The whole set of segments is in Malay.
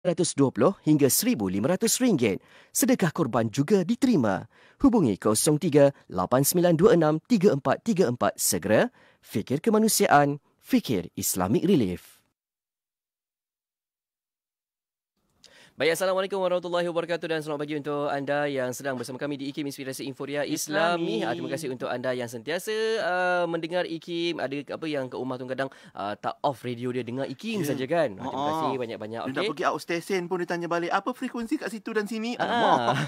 RM120 hingga RM1,500. Sedekah korban juga diterima. Hubungi 03 8926 3434 segera. Fikir Kemanusiaan, Fikir Islamic Relief. Baik, Assalamualaikum warahmatullahi wabarakatuh dan selamat pagi untuk anda yang sedang bersama kami di IKIM Inspirasi Inforia Islami. Terima kasih untuk anda yang sentiasa mendengar IKIM. Ada apa yang kat rumah tu kadang tak off radio dia, dengar IKIM saja kan. Terima kasih banyak-banyak. Dia nak pergi out station pun dia tanya balik, apa frekuensi kat situ dan sini?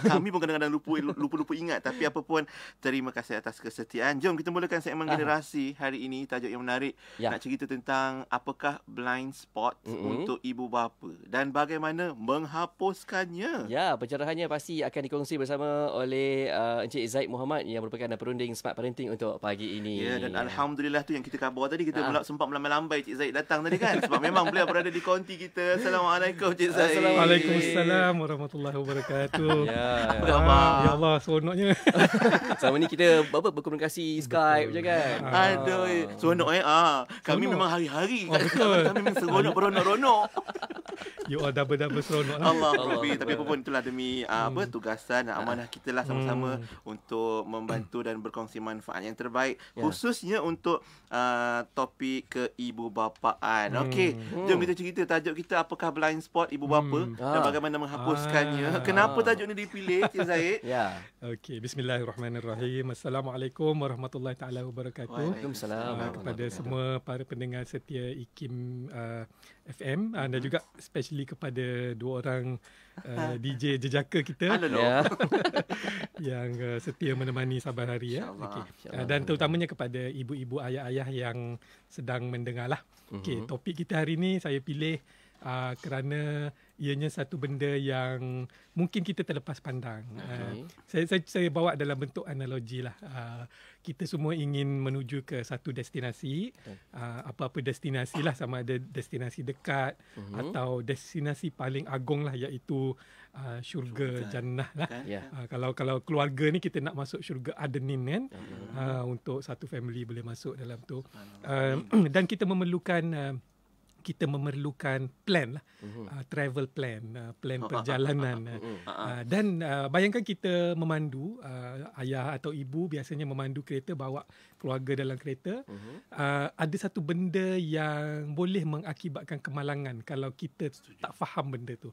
Kami pun kadang-kadang lupa ingat. Tapi apa pun, terima kasih atas kesetiaan. Jom kita mulakan segmen generasi hari ini. Tajuk yang menarik. Nak cerita tentang apakah blind spot untuk ibu bapa dan bagaimana menghapuskannya. Ya, pencerahannya pasti akan dikongsi bersama oleh Encik Zaid Muhammad yang merupakan perunding Smart Parenting untuk pagi ini. Ya, dan Alhamdulillah tu yang kita khabar tadi, kita sempat melambai-lambai Encik Zaid datang tadi kan. Sebab memang beliau berada di konti kita. Assalamualaikum Encik Zaid. Waalaikumsalam warahmatullahi wabarakatuh. Ya, ya Allah, seronoknya. Selama ni kita berkomunikasi Skype je kan. Aduh, seronok kami memang hari-hari kat sana. Kami memang seronok beronok-ronok. You all double-double seronok lah. Allah. Tapi apa pun itulah demi tugasan dan amanah kita lah sama-sama untuk membantu dan berkongsi manfaat yang terbaik, khususnya untuk topik keibubapaan. Okey, jom kita cerita tajuk kita, apakah blind spot ibu bapa dan bagaimana menghapuskannya. Kenapa tajuk ni dipilih, Cik Zaid? Okey, bismillahirrahmanirrahim. Assalamualaikum warahmatullahi taala wabarakatuh. Waalaikumsalam. Kepada semua para pendengar setia IKIM FM dan juga especially kepada dua orang DJ jejaka kita yang setia menemani saban hari Okay. Dan terutamanya kepada ibu-ibu, ayah-ayah yang sedang mendengar lah. Okay, topik kita hari ni saya pilih kerana ianya satu benda yang mungkin kita terlepas pandang. Saya bawa dalam bentuk analogi lah. Kita semua ingin menuju ke satu destinasi, apa-apa destinasi lah, sama ada destinasi dekat atau destinasi paling agung lah, iaitu syurga jannah lah. Kalau keluarga ni kita nak masuk syurga Adenin kan, untuk satu family boleh masuk dalam tu. Dan kita memerlukan plan lah, travel plan, plan perjalanan. Dan bayangkan kita memandu, ayah atau ibu biasanya memandu kereta, bawa keluarga dalam kereta. Ada satu benda yang boleh mengakibatkan kemalangan kalau kita tak faham benda tu.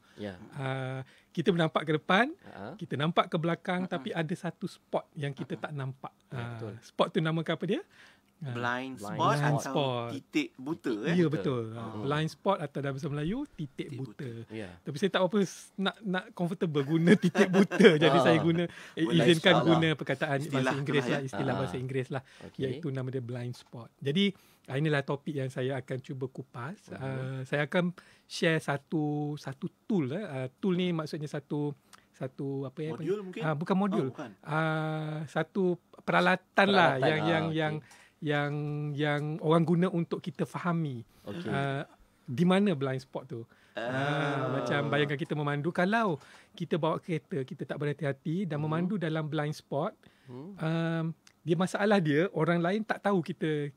Kita nampak ke depan, kita nampak ke belakang, tapi ada satu spot yang kita tak nampak. Spot tu nama apa dia? Blind spot. Titik buta. Ya, betul. Blind spot atau dalam bahasa Melayu titik buta. Tapi saya tak apa nak comfortable guna titik buta. Jadi saya izinkan guna perkataan bahasa Inggeris lah, istilah bahasa Inggeris lah, iaitu nama dia blind spot. Jadi inilah topik yang saya akan cuba kupas. Saya akan share satu tool. Tool ni maksudnya satu apa ya? Modul mungkin? Bukan modul. Bukan. Satu peralatan lah yang orang guna untuk kita fahami di mana blind spot tu. Macam bayangkan kita memandu, kalau kita bawa kereta, kita tak berhati-hati dan memandu dalam blind spot, dia masalah dia orang lain tak tahu, kita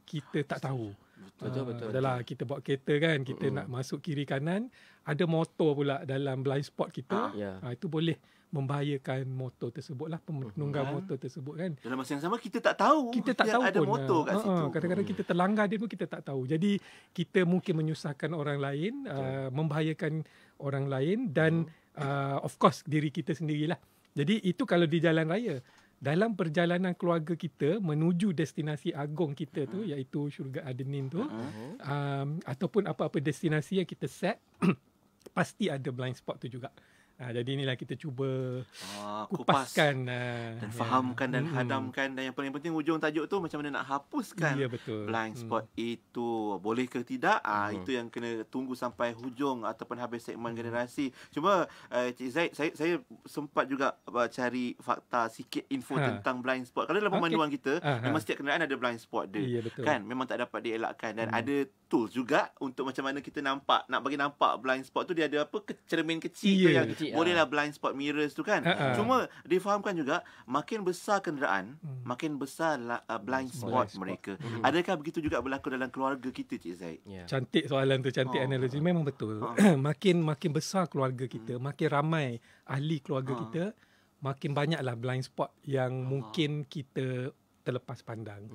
tak tahu. Betul. Adalah kita bawa kereta kan, kita nak masuk kiri kanan, ada motor pula dalam blind spot kita. Itu boleh membahayakan motor tersebut lah, penunggang motor tersebut kan. Dalam masa yang sama kita tak tahu ada pun motor kat situ. Kadang-kadang kita terlanggar dia pun kita tak tahu. Jadi kita mungkin menyusahkan orang lain, membahayakan orang lain dan of course diri kita sendirilah. Jadi itu kalau di jalan raya. Dalam perjalanan keluarga kita menuju destinasi agung kita tu, iaitu syurga Adenin tu, ataupun apa-apa destinasi yang kita set, pasti ada blind spot tu juga. Jadi inilah kita cuba kupaskan dan fahamkan dan hadamkan, dan yang paling penting hujung tajuk tu macam mana nak hapuskan blind spot itu. Boleh ke tidak? Itu yang kena tunggu sampai hujung ataupun habis segmen generasi. Cuma Cik Zaid, saya sempat juga cari fakta sikit info tentang blind spot. Kalau dalam pemanduan kita memang setiap kenderaan ada blind spot dia. Kan memang tak dapat dielakkan, dan ada tools juga untuk macam mana kita nak bagi nampak blind spot tu, dia ada apa cermin kecil tu yang bolehlah blind spot mirrors tu kan. Cuma difahamkan juga makin besar kenderaan, makin besar blind spot mereka. Adakah begitu juga berlaku dalam keluarga kita, Cik Zaid? Cantik soalan tu, cantik analogi. Memang betul. Makin besar keluarga kita, makin ramai ahli keluarga kita, makin banyaklah blind spot yang mungkin kita terlepas pandang.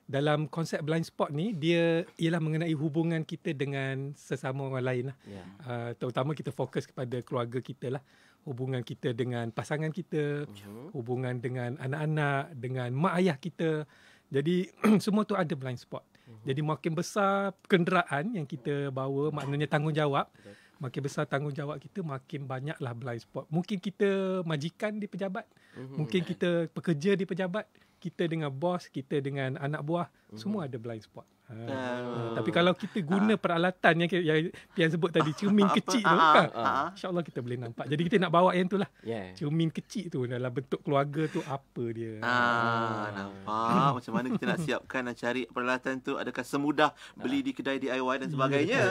Dalam konsep blind spot ni, dia ialah mengenai hubungan kita dengan sesama orang lain lah. Terutama kita fokus kepada keluarga kita lah. Hubungan kita dengan pasangan kita, hubungan dengan anak-anak, dengan mak ayah kita. Jadi semua tu ada blind spot. Jadi makin besar kenderaan yang kita bawa, maknanya tanggungjawab. Makin besar tanggungjawab kita, makin banyaklah blind spot. Mungkin kita majikan di pejabat, mungkin kita pekerja di pejabat, kita dengan bos, kita dengan anak buah, semua ada blind spot. Tapi kalau kita guna peralatan yang Pian sebut tadi, cermin kecil tu, insya-Allah kita boleh nampak. Jadi kita nak bawa yang tu lah. Cermin kecil tu dalam bentuk keluarga tu apa dia. Nampak macam mana kita nak siapkan dan cari peralatan tu. Adakah semudah beli di kedai DIY dan sebagainya?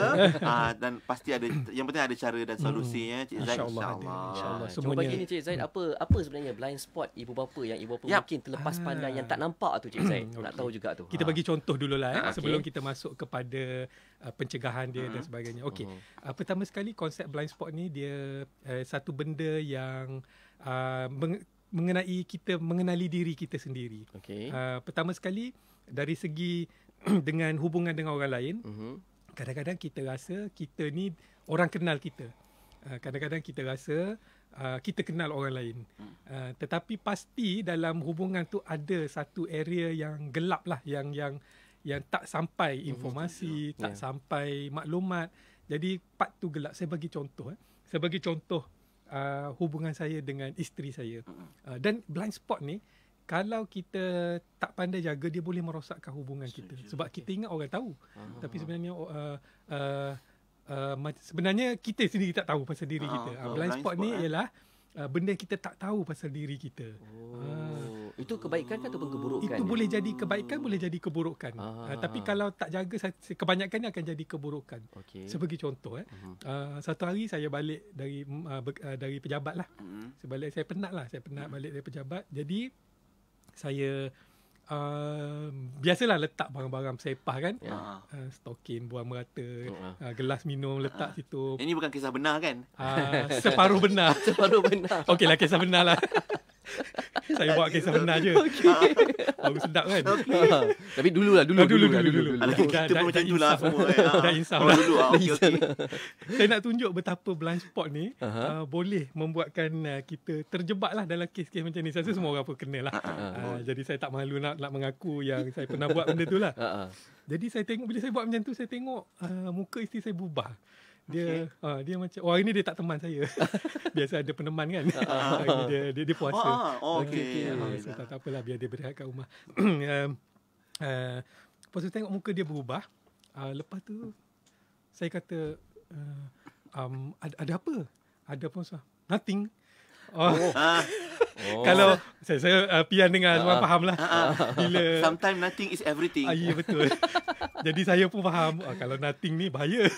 Dan pasti ada, yang penting ada cara dan solusinya, Cik Zaid. InsyaAllah. Cuma bagi ni Cik Zaid, apa sebenarnya blind spot ibu bapa yang ibu bapa mungkin terlepas pandang, yang tak nampak tu, Cik Zaid? Nak tahu juga tu. Kita bagi contoh dululah sebelum kita masuk kepada pencegahan dia dan sebagainya. Okey. Pertama sekali, konsep blind spot ni dia satu benda yang mengenai kita mengenali diri kita sendiri. Pertama sekali dari segi dengan hubungan dengan orang lain, kadang-kadang kita rasa kita ni orang kenal kita. Kadang-kadang kita rasa kita kenal orang lain. Tetapi pasti dalam hubungan tu ada satu area yang gelap lah, yang tak sampai informasi, tak sampai maklumat. Jadi part tu gelap. Saya bagi contoh. Saya bagi contoh hubungan saya dengan isteri saya. Dan blind spot ni, kalau kita tak pandai jaga, dia boleh merosakkan hubungan kita. Sebab kita ingat orang tahu. Tapi sebenarnya kita sendiri tak tahu pasal diri kita. Blind spot ni ialah benda yang kita tak tahu pasal diri kita. Itu kebaikan ke ataupun keburukan? Itu boleh jadi kebaikan, boleh jadi keburukan. Tapi kalau tak jaga, kebanyakannya akan jadi keburukan. Sebagai contoh, satu hari saya balik dari pejabat lah. Saya penat balik dari pejabat. Jadi saya biasalah letak barang-barang sepah kan, stokin buang merata, gelas minum letak situ. Ini bukan kisah benar kan? Separuh benar. Okeylah, kisah benar lah. Saya buat kisah benar je. Baru sedap kan? Tapi dulu. Kita pun macam itulah semua. Dah insaf lah. Okay. Saya nak tunjuk betapa blind spot ni boleh membuatkan kita terjebak lah dalam kes-kes macam ni. Saya rasa semua orang pun kena lah. Jadi saya tak malu nak mengaku yang saya pernah buat benda tu lah. Jadi saya tengok, bila saya buat macam tu, saya tengok muka isteri saya berubah. Dia macam, hari ni dia tak teman saya. Biasa ada peneman kan. Dia puasa. So, tak apalah, biar dia berehat kat rumah. Lepas tu tengok muka dia berubah. Lepas tu saya kata, ada apa? Ada apa? Nothing. Kalau saya Pian dengar, semua faham lah. Bila sometimes nothing is everything. Ya, betul. Jadi saya pun faham, kalau nothing ni bahaya.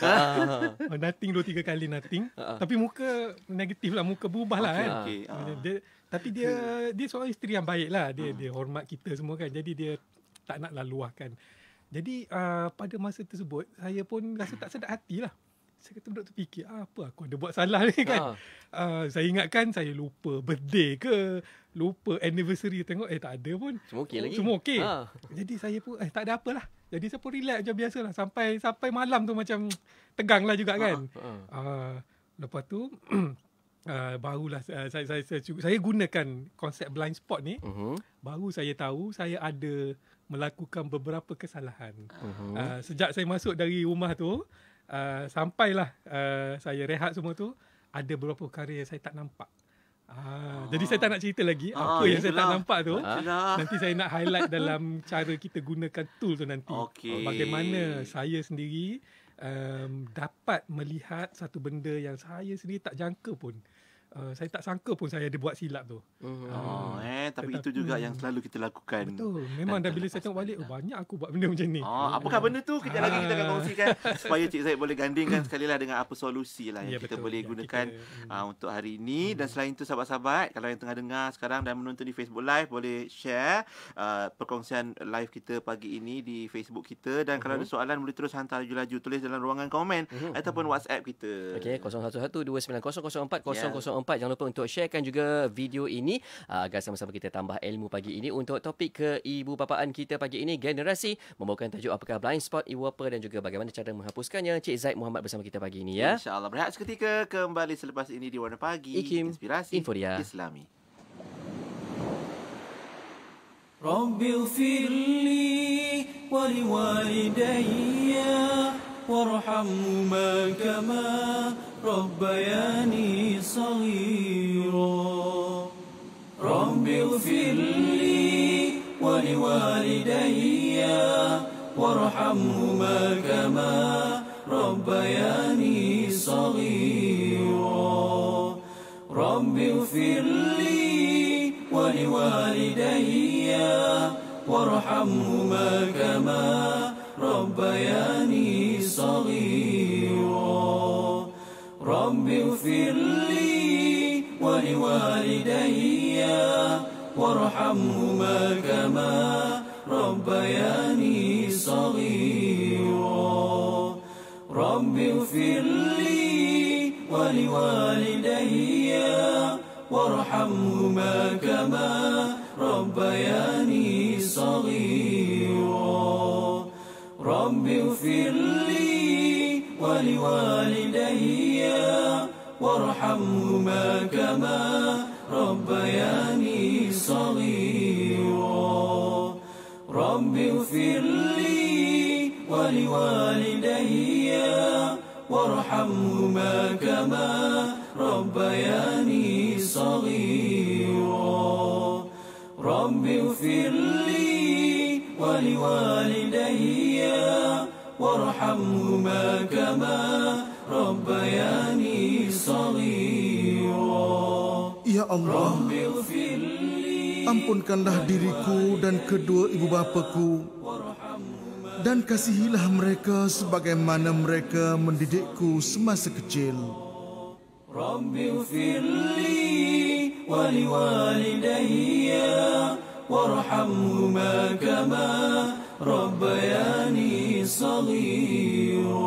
Nothing 2-3 kali nothing. Tapi muka negatif lah, muka berubah lah kan. Tapi dia seorang isteri yang baik lah. Dia hormat kita semua kan. Jadi dia tak nak laluahkan. Jadi pada masa tersebut, saya pun rasa tak sedap hati lah. Saya kata, duduk terfikir, apa aku ada buat salah ni kan. Saya ingatkan saya lupa birthday ke, lupa anniversary. Tengok tak ada pun. Semua okey lagi. Semua okey. Jadi saya pun tak ada apalah. Jadi saya pun relax macam biasa lah. Sampai malam tu macam tegang lah juga kan. Lepas tu barulah saya gunakan konsep blind spot ni. Baru saya tahu saya ada melakukan beberapa kesalahan. Sejak saya masuk dari rumah tu, sampailah saya rehat semua tu, ada beberapa perkara yang saya tak nampak. Jadi saya tak nak cerita lagi apa yang saya tak nampak tu. Nanti saya nak highlight dalam cara kita gunakan tool tu nanti. Bagaimana saya sendiri dapat melihat satu benda yang saya sendiri tak jangka pun. saya tak sangka pun saya ada buat silap tu. Tapi itu juga yang selalu kita lakukan. Betul. Memang dah bila saya tengok balik, banyak aku buat benda macam ni. Apakah benda tu? Kejap lagi kita akan kongsikan supaya Cik Zaid boleh gandingkan sekali lah dengan apa solusi lah yang kita boleh gunakan untuk hari ini. Dan selain itu sahabat-sahabat, kalau yang tengah dengar sekarang dan menonton di Facebook Live, boleh share perkongsian live kita pagi ini di Facebook kita. Dan kalau ada soalan, boleh terus hantar laju-laju, tulis dalam ruangan komen ataupun WhatsApp kita. Okey, 0112900404. Jangan lupa untuk sharekan juga video ini agar sama-sama kita tambah ilmu pagi ini. Untuk topik keibu-bapaan kita pagi ini, generasi, membawakan tajuk apakah blind spot ibu bapa dan juga bagaimana cara menghapuskannya. Cik Zaid Muhammad bersama kita pagi ini ya. InsyaAllah. Berehat seketika kembali selepas ini di Warna Pagi. IKIM, Inspirasi Inforia Islami. Rabbi ighfirli wa liwalidayya warhamhuma kama rabbayani saghira. Rabbi ighfirli wa liwalidayya warhamhuma kama rabbayani saghira. Rabbi ighfirli wa liwalidayya warhamhuma kama rabbayani saghira. Rabbi ighfirli wa liwalidayya warhamhuma kama rabbayani saghira. Rabbi ighfirli wa liwalidayya warhamhuma kama rabbayani saghira. Rabbi ighfirli wa liwalidayya warhamhuma kama rabbayani saghira. Rabbi ighfirli wa liwalidayya warhamhuma kama rabbayani saghira. Rabbi ighfirli wa liwalidayya warhamhuma kama rabbayani saghira. Ya Allah, ampunkanlah diriku dan kedua ibu bapaku, dan kasihilah mereka sebagaimana mereka mendidikku semasa kecil. Rabbi ighfirli wa liwalidayya warhamhuma kama rabbayani saghira.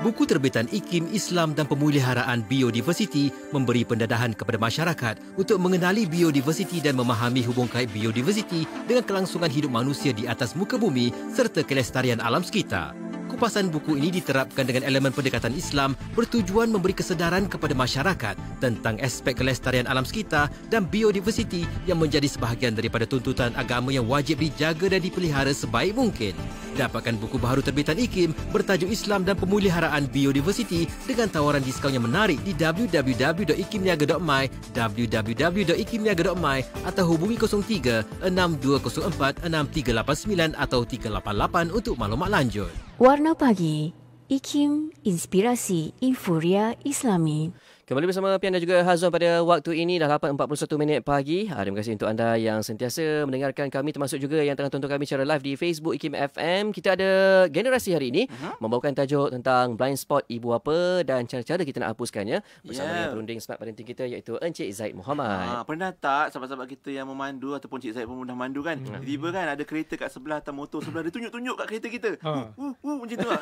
Buku terbitan IKIM Islam dan Pemeliharaan Biodiversiti memberi pendadahan kepada masyarakat untuk mengenali biodiversiti dan memahami hubung kait biodiversiti dengan kelangsungan hidup manusia di atas muka bumi serta kelestarian alam sekitar. Kupasan buku ini diterapkan dengan elemen pendekatan Islam bertujuan memberi kesedaran kepada masyarakat tentang aspek kelestarian alam sekitar dan biodiversiti yang menjadi sebahagian daripada tuntutan agama yang wajib dijaga dan dipelihara sebaik mungkin. Dapatkan buku baharu terbitan IKIM bertajuk Islam dan Pemeliharaan Biodiversiti dengan tawaran diskaun yang menarik di www.ikimniaga.my, www.ikimniaga.my atau hubungi 03 6204 6389 atau 388 untuk maklumat lanjut. Warna Pagi, IKIM, Inspirasi Inforia Islami. Kembali bersama Pian dan juga Hazwan pada waktu ini dah 8.41 pagi. Terima kasih untuk anda yang sentiasa mendengarkan kami, termasuk juga yang tengah tonton kami secara live di Facebook IKIM FM. Kita ada generasi hari ini membawakan tajuk tentang blind spot ibu bapa dan cara-cara kita nak hapuskannya bersama dengan perunding Smart Parenting kita iaitu Encik Zaid Muhammad. Pernah tak sahabat-sahabat kita yang memandu ataupun Cik Zaid pun dah mandu kan? Tiba-tiba kan ada kereta kat sebelah atau motor sebelah, dia tunjuk-tunjuk kat kereta kita. Macam tu kan?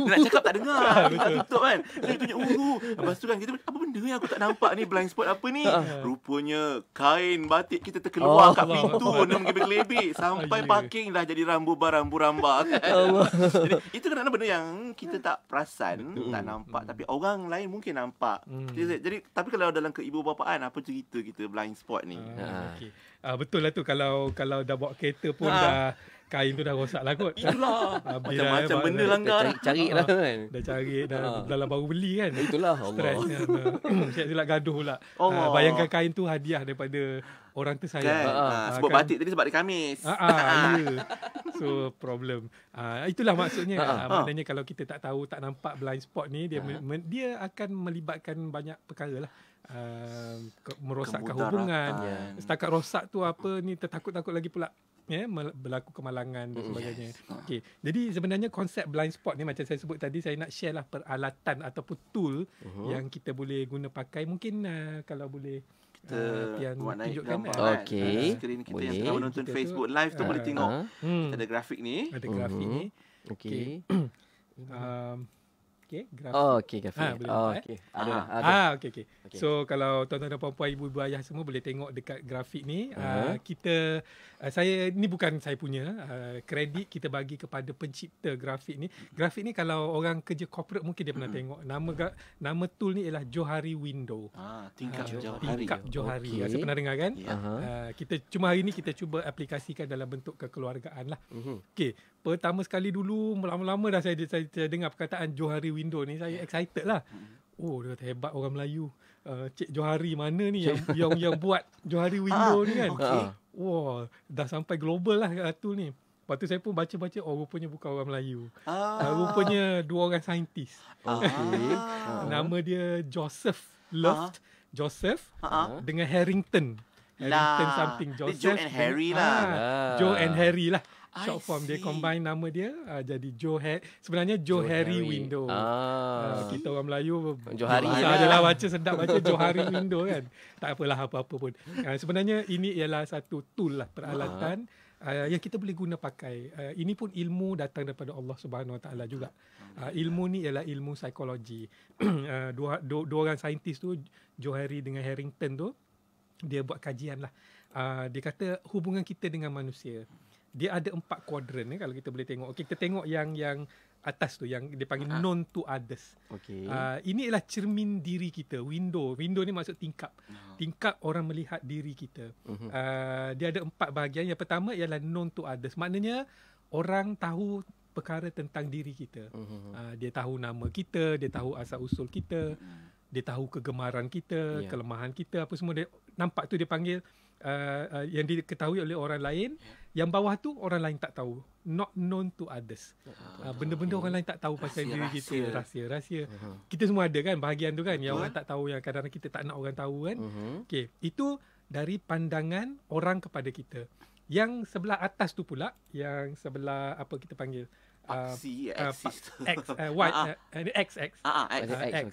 Nak cakap tak dengar. Tak tutup kan? Dia tunjuk lepas tu kan kita, apa benda yang aku tak nampak ni, blind spot apa ni? Rupanya kain batik kita terkeluar kat pintu, nak mengelebek-gelebek sampai parking dah jadi rambu-rambak. Jadi itu kadang-kadang benda yang kita tak perasan, tak nampak, tapi orang lain mungkin nampak. Jadi tapi kalau dalam keibu-bapaan, apa cerita kita blind spot ni? Okay. Betul lah tu, kalau dah bawa kereta pun kain tu dah rosak lah kot. Itulah. Macam-macam benda langgar. Cari lah kan. Dah cari, dah baru beli kan. Itulah Stres Allah. kan. Siap-siap gaduh pula. Bayangkan kain tu hadiah daripada orang tersayang. Kan? Sebab batik tadi sebab dia Khamis. Ya. So problem. Itulah maksudnya. Maknanya kalau kita tak tahu, tak nampak blind spot ni, dia akan melibatkan banyak perkara lah. Merosakkan hubungan. Setakat rosak tu apa ni, tertakut-takut lagi pula berlaku kemalangan dan sebagainya. Okay. Jadi sebenarnya konsep blind spot ni macam saya sebut tadi, saya nak share lah peralatan ataupun tool yang kita boleh guna pakai. Mungkin kalau boleh kita buat naik gambar Okey. skrin kita Boleh. yang tengah menonton Kita Facebook tu, live tu boleh tengok. Kita ada grafik ni. Ada grafik ni. Okey. Okay, grafik. Okey, grafik. Boleh Okey. Ada. Okey. So kalau tuan-tuan dan puan-puan, ibu-ibu ayah semua boleh tengok dekat grafik ni. Kita saya ni bukan saya punya, kredit kita bagi kepada pencipta grafik ni. Grafik ni kalau orang kerja corporate mungkin dia pernah tengok. Nama tool ni ialah Johari Window. Tingkap Johari. Tingkap Johari. Okey. Rasa pernah dengar kan? Ya. Cuma hari ni kita cuba aplikasikan dalam bentuk kekeluargaan lah. Okey, pertama sekali dulu lama-lama dah saya dengar perkataan Johari Window ni, saya excited lah. Oh, dia kata hebat orang Melayu. Cik Johari mana ni yang buat Johari Window ni kan? Wah, dah sampai global lah tool ni. Lepas tu saya pun baca-baca, rupanya bukan orang Melayu. Rupanya dua orang saintis. Nama dia Joseph Luft. Joseph dengan Harrington. Harrington something. Joseph. Joe and Harry lah. Joe and Harry lah. Short I form. Dia see. combine nama dia jadi sebenarnya Joe Harry Window. Kita orang Melayu Johari adalah baca sedap baca Johari Window kan. Tak apalah apa-apa pun. Sebenarnya ini ialah satu tool lah, peralatan yang kita boleh guna pakai. Ini pun ilmu datang daripada Allah Subhanahu Wa Taala juga. Ilmu ni ialah ilmu psikologi. Dua orang saintis tu, Johari dengan Harrington tu, dia buat kajian lah. Dia kata hubungan kita dengan manusia, dia ada 4 kuadran kalau kita boleh tengok. Okey, kita tengok yang atas tu yang dia panggil known to others. Okey. Ini ialah cermin diri kita. Window ni maksud tingkap. Tingkap orang melihat diri kita. Dia ada 4 bahagian. Yang pertama ialah known to others. Maknanya orang tahu perkara tentang diri kita. Dia tahu nama kita, dia tahu asal usul kita, dia tahu kegemaran kita, kelemahan kita, apa semua dia nampak tu, dia panggil yang diketahui oleh orang lain. Yang bawah tu orang lain tak tahu. Not known to others. Benda-benda orang lain tak tahu pasal diri kita. Rahsia. Kita semua ada kan bahagian tu kan, yang orang tak tahu, yang kadang-kadang kita tak nak orang tahu kan. Okey, itu dari pandangan orang kepada kita. Yang sebelah atas tu pula, yang sebelah apa kita panggil XX.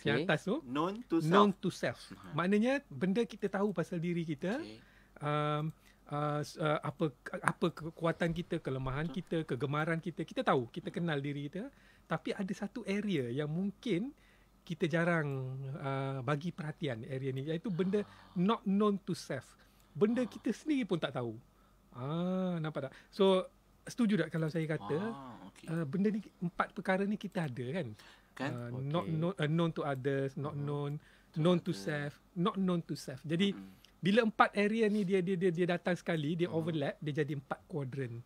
Yang atas tu known to self. Maknanya benda kita tahu pasal diri kita. Apa kekuatan kita, kelemahan kita, kegemaran kita tahu, kita kenal diri kita. Tapi ada satu area yang mungkin kita jarang bagi perhatian, area ni, iaitu benda not known to self. Benda kita sendiri pun tak tahu. Nampak tak? So setuju tak kalau saya kata benda ni, 4 perkara ni kita ada kan? Not known to others, not known to self, not known to self. Jadi bila 4 area ni dia datang sekali, dia overlap, dia jadi 4 kuadran.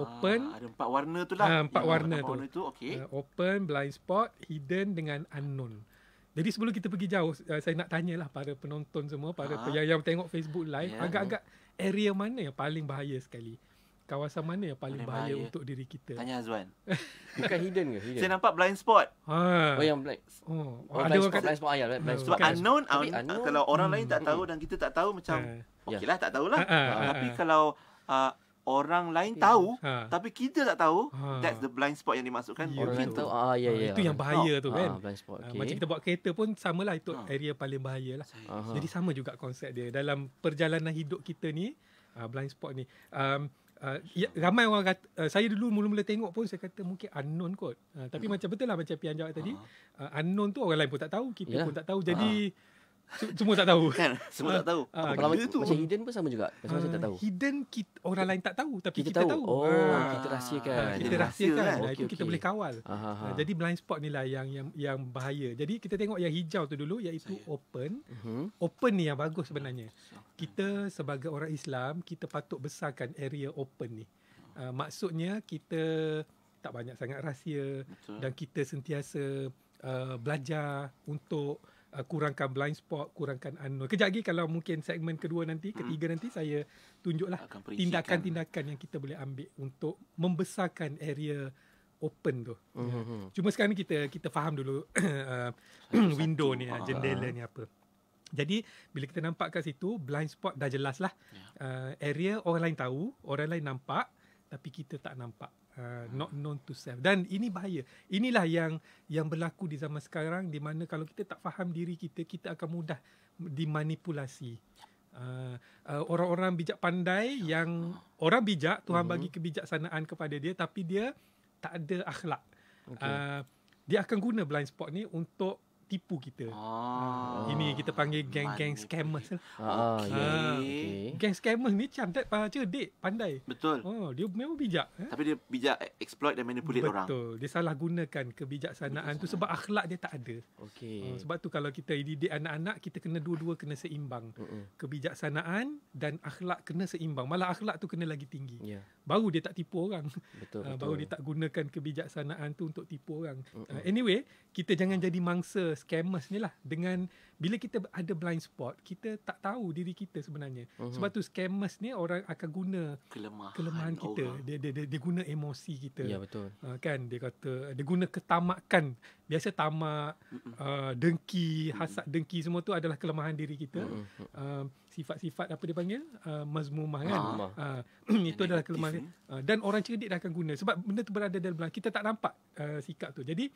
Open, ada 4 warna tu lah. 4 warna tu. Okey. Open, blind spot, hidden dengan unknown. Jadi sebelum kita pergi jauh, saya nak tanyalah para penonton semua, para yang tengok Facebook live, agak-agak area mana yang paling bahaya sekali? Kawasan mana yang paling bahaya untuk diri kita? Tanya Azwan. Bukan hidden ke? Hidden. Saya nampak blind spot. Yang blind. Ada orang kata blind spot ayah. Sebab unknown, kalau orang lain tak tahu dan kita tak tahu, macam okeylah, tak tahulah. Tapi kalau orang lain tahu tapi kita tak tahu, that's the blind spot yang dimaksudkan. Orang lain tahu. Itu yang bahaya tu kan. Blind spot. Okay. Macam kita buat kereta pun samalah, itu area paling bahaya lah. Jadi sama juga konsep dia dalam perjalanan hidup kita ni. Blind spot ni ramai orang kata, saya dulu mula-mula tengok pun saya kata mungkin unknown kot, tapi macam betul lah macam Pian jawab tadi, unknown tu orang lain pun tak tahu, kita pun tak tahu, jadi semua tak tahu kan, semua tak tahu. Kalau macam hidden pun sama juga, macam tak tahu. Hidden orang lain tak tahu tapi kita tahu. Kita rahsiakan. Kita rahsiakan. Itu Okay. kita boleh kawal. Jadi blind spot ni lah yang bahaya. Jadi kita tengok yang hijau tu dulu, iaitu open. Open ni yang bagus sebenarnya. Kita sebagai orang Islam, kita patut besarkan area open ni. Maksudnya kita tak banyak sangat rahsia. Betul. Dan kita sentiasa belajar untuk kurangkan blind spot, kurangkan unknown. Kejap lagi kalau mungkin segmen kedua nanti, ketiga nanti saya tunjuklah Akan perincikan. tindakan-tindakan yang kita boleh ambil untuk membesarkan area open tu. Cuma sekarang kita faham dulu window ni, jendela ni apa. Jadi bila kita nampak kat situ, blind spot dah jelas lah. Area orang lain tahu, orang lain nampak, tapi kita tak nampak. Not known to self. Dan ini bahaya. Inilah yang berlaku di zaman sekarang, di mana kalau kita tak faham diri kita, kita akan mudah dimanipulasi. Orang-orang bijak pandai yang orang bijak, Tuhan bagi kebijaksanaan kepada dia, tapi dia tak ada akhlak. Dia akan guna blind spot ni untuk tipu kita. Ini kita panggil geng-geng scammers lah. Geng scammers ni cerdik, pandai. Betul. Dia memang bijak. Tapi dia bijak exploit dan manipulate orang. Betul. Dia salah gunakan kebijaksanaan tu sebab akhlak dia tak ada. Sebab tu kalau kita didik anak-anak, kita kena dua-dua kena seimbang. Kebijaksanaan dan akhlak kena seimbang. Malah akhlak tu kena lagi tinggi. Baru dia tak tipu orang. Betul. Baru dia tak gunakan kebijaksanaan tu untuk tipu orang. Anyway, kita jangan jadi mangsa scammers ni lah. Dengan bila kita ada blind spot, kita tak tahu diri kita sebenarnya. Sebab tu scammers ni orang akan guna kelemahan kita. Dia guna emosi kita. Ya, betul. Kan dia kata dia guna ketamakan. Biasa tamak, dengki, hasad dengki, semua tu adalah kelemahan diri kita. Sifat-sifat apa dia panggil? Mazmumah kan. Itu adalah kelemahan. Dan orang cerdik dah akan guna sebab benda tu berada dalam belakang. Kita tak nampak sikap tu. Jadi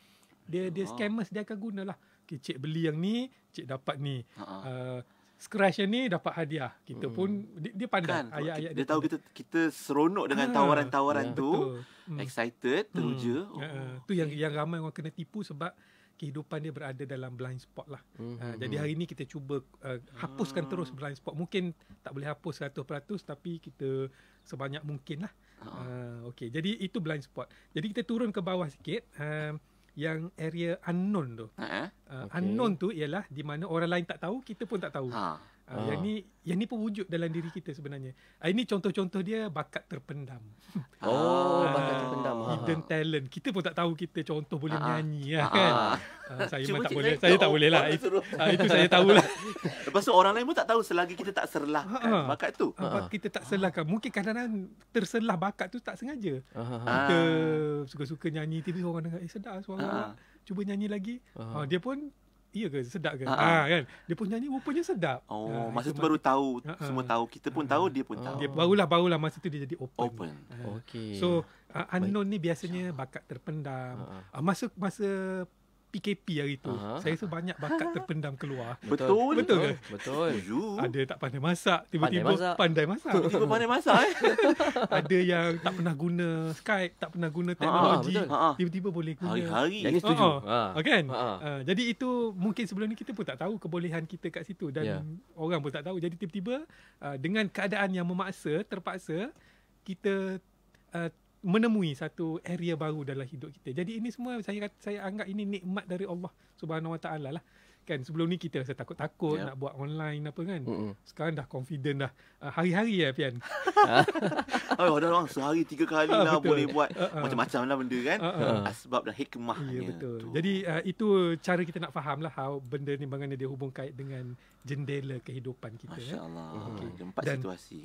dia scammers dia akan gunalah. Okay, cik beli yang ni, cik dapat ni. Scratch yang ni dapat hadiah. Kita pun dia pandai Kan, ayat-ayat dia tahu kita seronok dengan tawaran-tawaran tu. betul. Excited, teruja. Tu yang ramai orang kena tipu sebab kehidupan dia berada dalam blind spot lah. Jadi hari ni kita cuba hapuskan terus blind spot. Mungkin tak boleh hapus 100%, tapi kita sebanyak mungkin lah. Okay, jadi itu blind spot. Jadi kita turun ke bawah sikit. Yang area unknown tu. Unknown tu ialah di mana orang lain tak tahu, kita pun tak tahu. Yang ni pun wujud dalam diri kita sebenarnya. Ini contoh-contoh dia bakat terpendam. Bakat terpendam. Hidden talent. Kita pun tak tahu kita contoh boleh menyanyi kan. Saya memang tak boleh. Saya tak boleh lah. Itu saya tahulah. Lepas tu orang lain pun tak tahu selagi kita tak serlahkan bakat tu. Kita tak serlahkan. Mungkin kadang-kadang terselah bakat tu tak sengaja. Kita suka-suka nyanyi, tiba-tiba orang dengar, sedap suara awak. Cuba nyanyi lagi. Dia pun, iya ke? Sedap ke? Kan? Dia pun nyanyi rupanya sedap. Masa tu baru tahu. Semua tahu. Kita pun tahu, dia pun tahu. Dia barulah masa tu dia jadi open. Okey. So unknown ni biasanya bakat terpendam. Masa PKP hari tu, saya rasa banyak bakat terpendam keluar. Betul ke? Betul. Ada tak pandai masak, tiba-tiba pandai masak. Tiba-tiba pandai masak Ada yang tak pernah guna Skype, tak pernah guna teknologi, tiba-tiba boleh guna. Hari-hari. Yang ni setuju. Kan? Jadi itu mungkin sebelum ni kita pun tak tahu kebolehan kita kat situ dan orang pun tak tahu. Jadi tiba-tiba dengan keadaan yang terpaksa kita menemui satu area baru dalam hidup kita. Jadi ini semua saya anggap ini nikmat dari Allah Subhanahu Wa Taala lah. Kan sebelum ni kita rasa takut-takut nak buat online apa kan. Sekarang dah confident dah. Hari-hari Fian. Ada orang sehari 3 kali lah boleh buat macam-macam lah benda kan. Asbab dan hikmahnya. Ya, betul. Jadi itu cara kita nak faham lah how benda ni bagaimana dia hubung kait dengan jendela kehidupan kita. Masya Allah. Ada 4 situasi.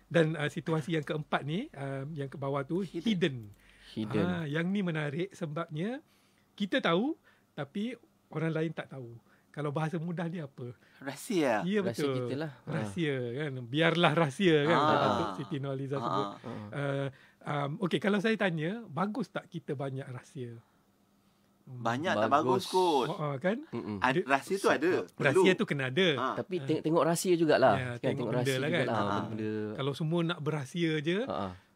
Dan situasi yang keempat ni, yang ke bawah tu, hidden. Yang ni menarik sebabnya kita tahu tapi orang lain tak tahu. Kalau bahasa mudah dia apa? Rahsia. Ya, betul. Rahsia kita lah. Rahsia kan. Biarlah rahsia kan. Datuk Siti Nurhaliza sebut. Okey, kalau saya tanya, bagus tak kita banyak rahsia? Banyak tak bagus kot. Kan? Rahsia tu ada. Rahsia tu kena ada. Tapi tengok rahsia jugalah. Tengok rahsia lah kan. Benda. Kalau semua nak berahsia je,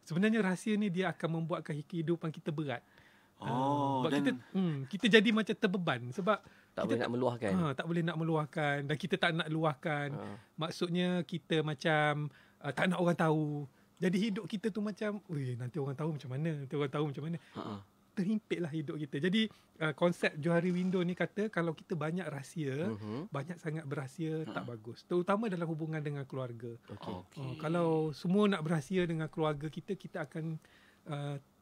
sebenarnya rahsia ni dia akan membuatkan kehidupan kita berat. Dan kita jadi macam terbeban sebab tak kita boleh nak meluahkan. Tak boleh nak meluahkan dan kita tak nak luahkan. Maksudnya kita macam tak nak orang tahu. Jadi hidup kita tu macam, nanti orang tahu macam mana, nanti orang tahu macam mana. terhimpit lah hidup kita. Jadi konsep Johari Window ni kata kalau kita banyak rahsia, banyak sangat berahsia tak bagus. Terutama dalam hubungan dengan keluarga. Kalau semua nak berahsia dengan keluarga kita, kita akan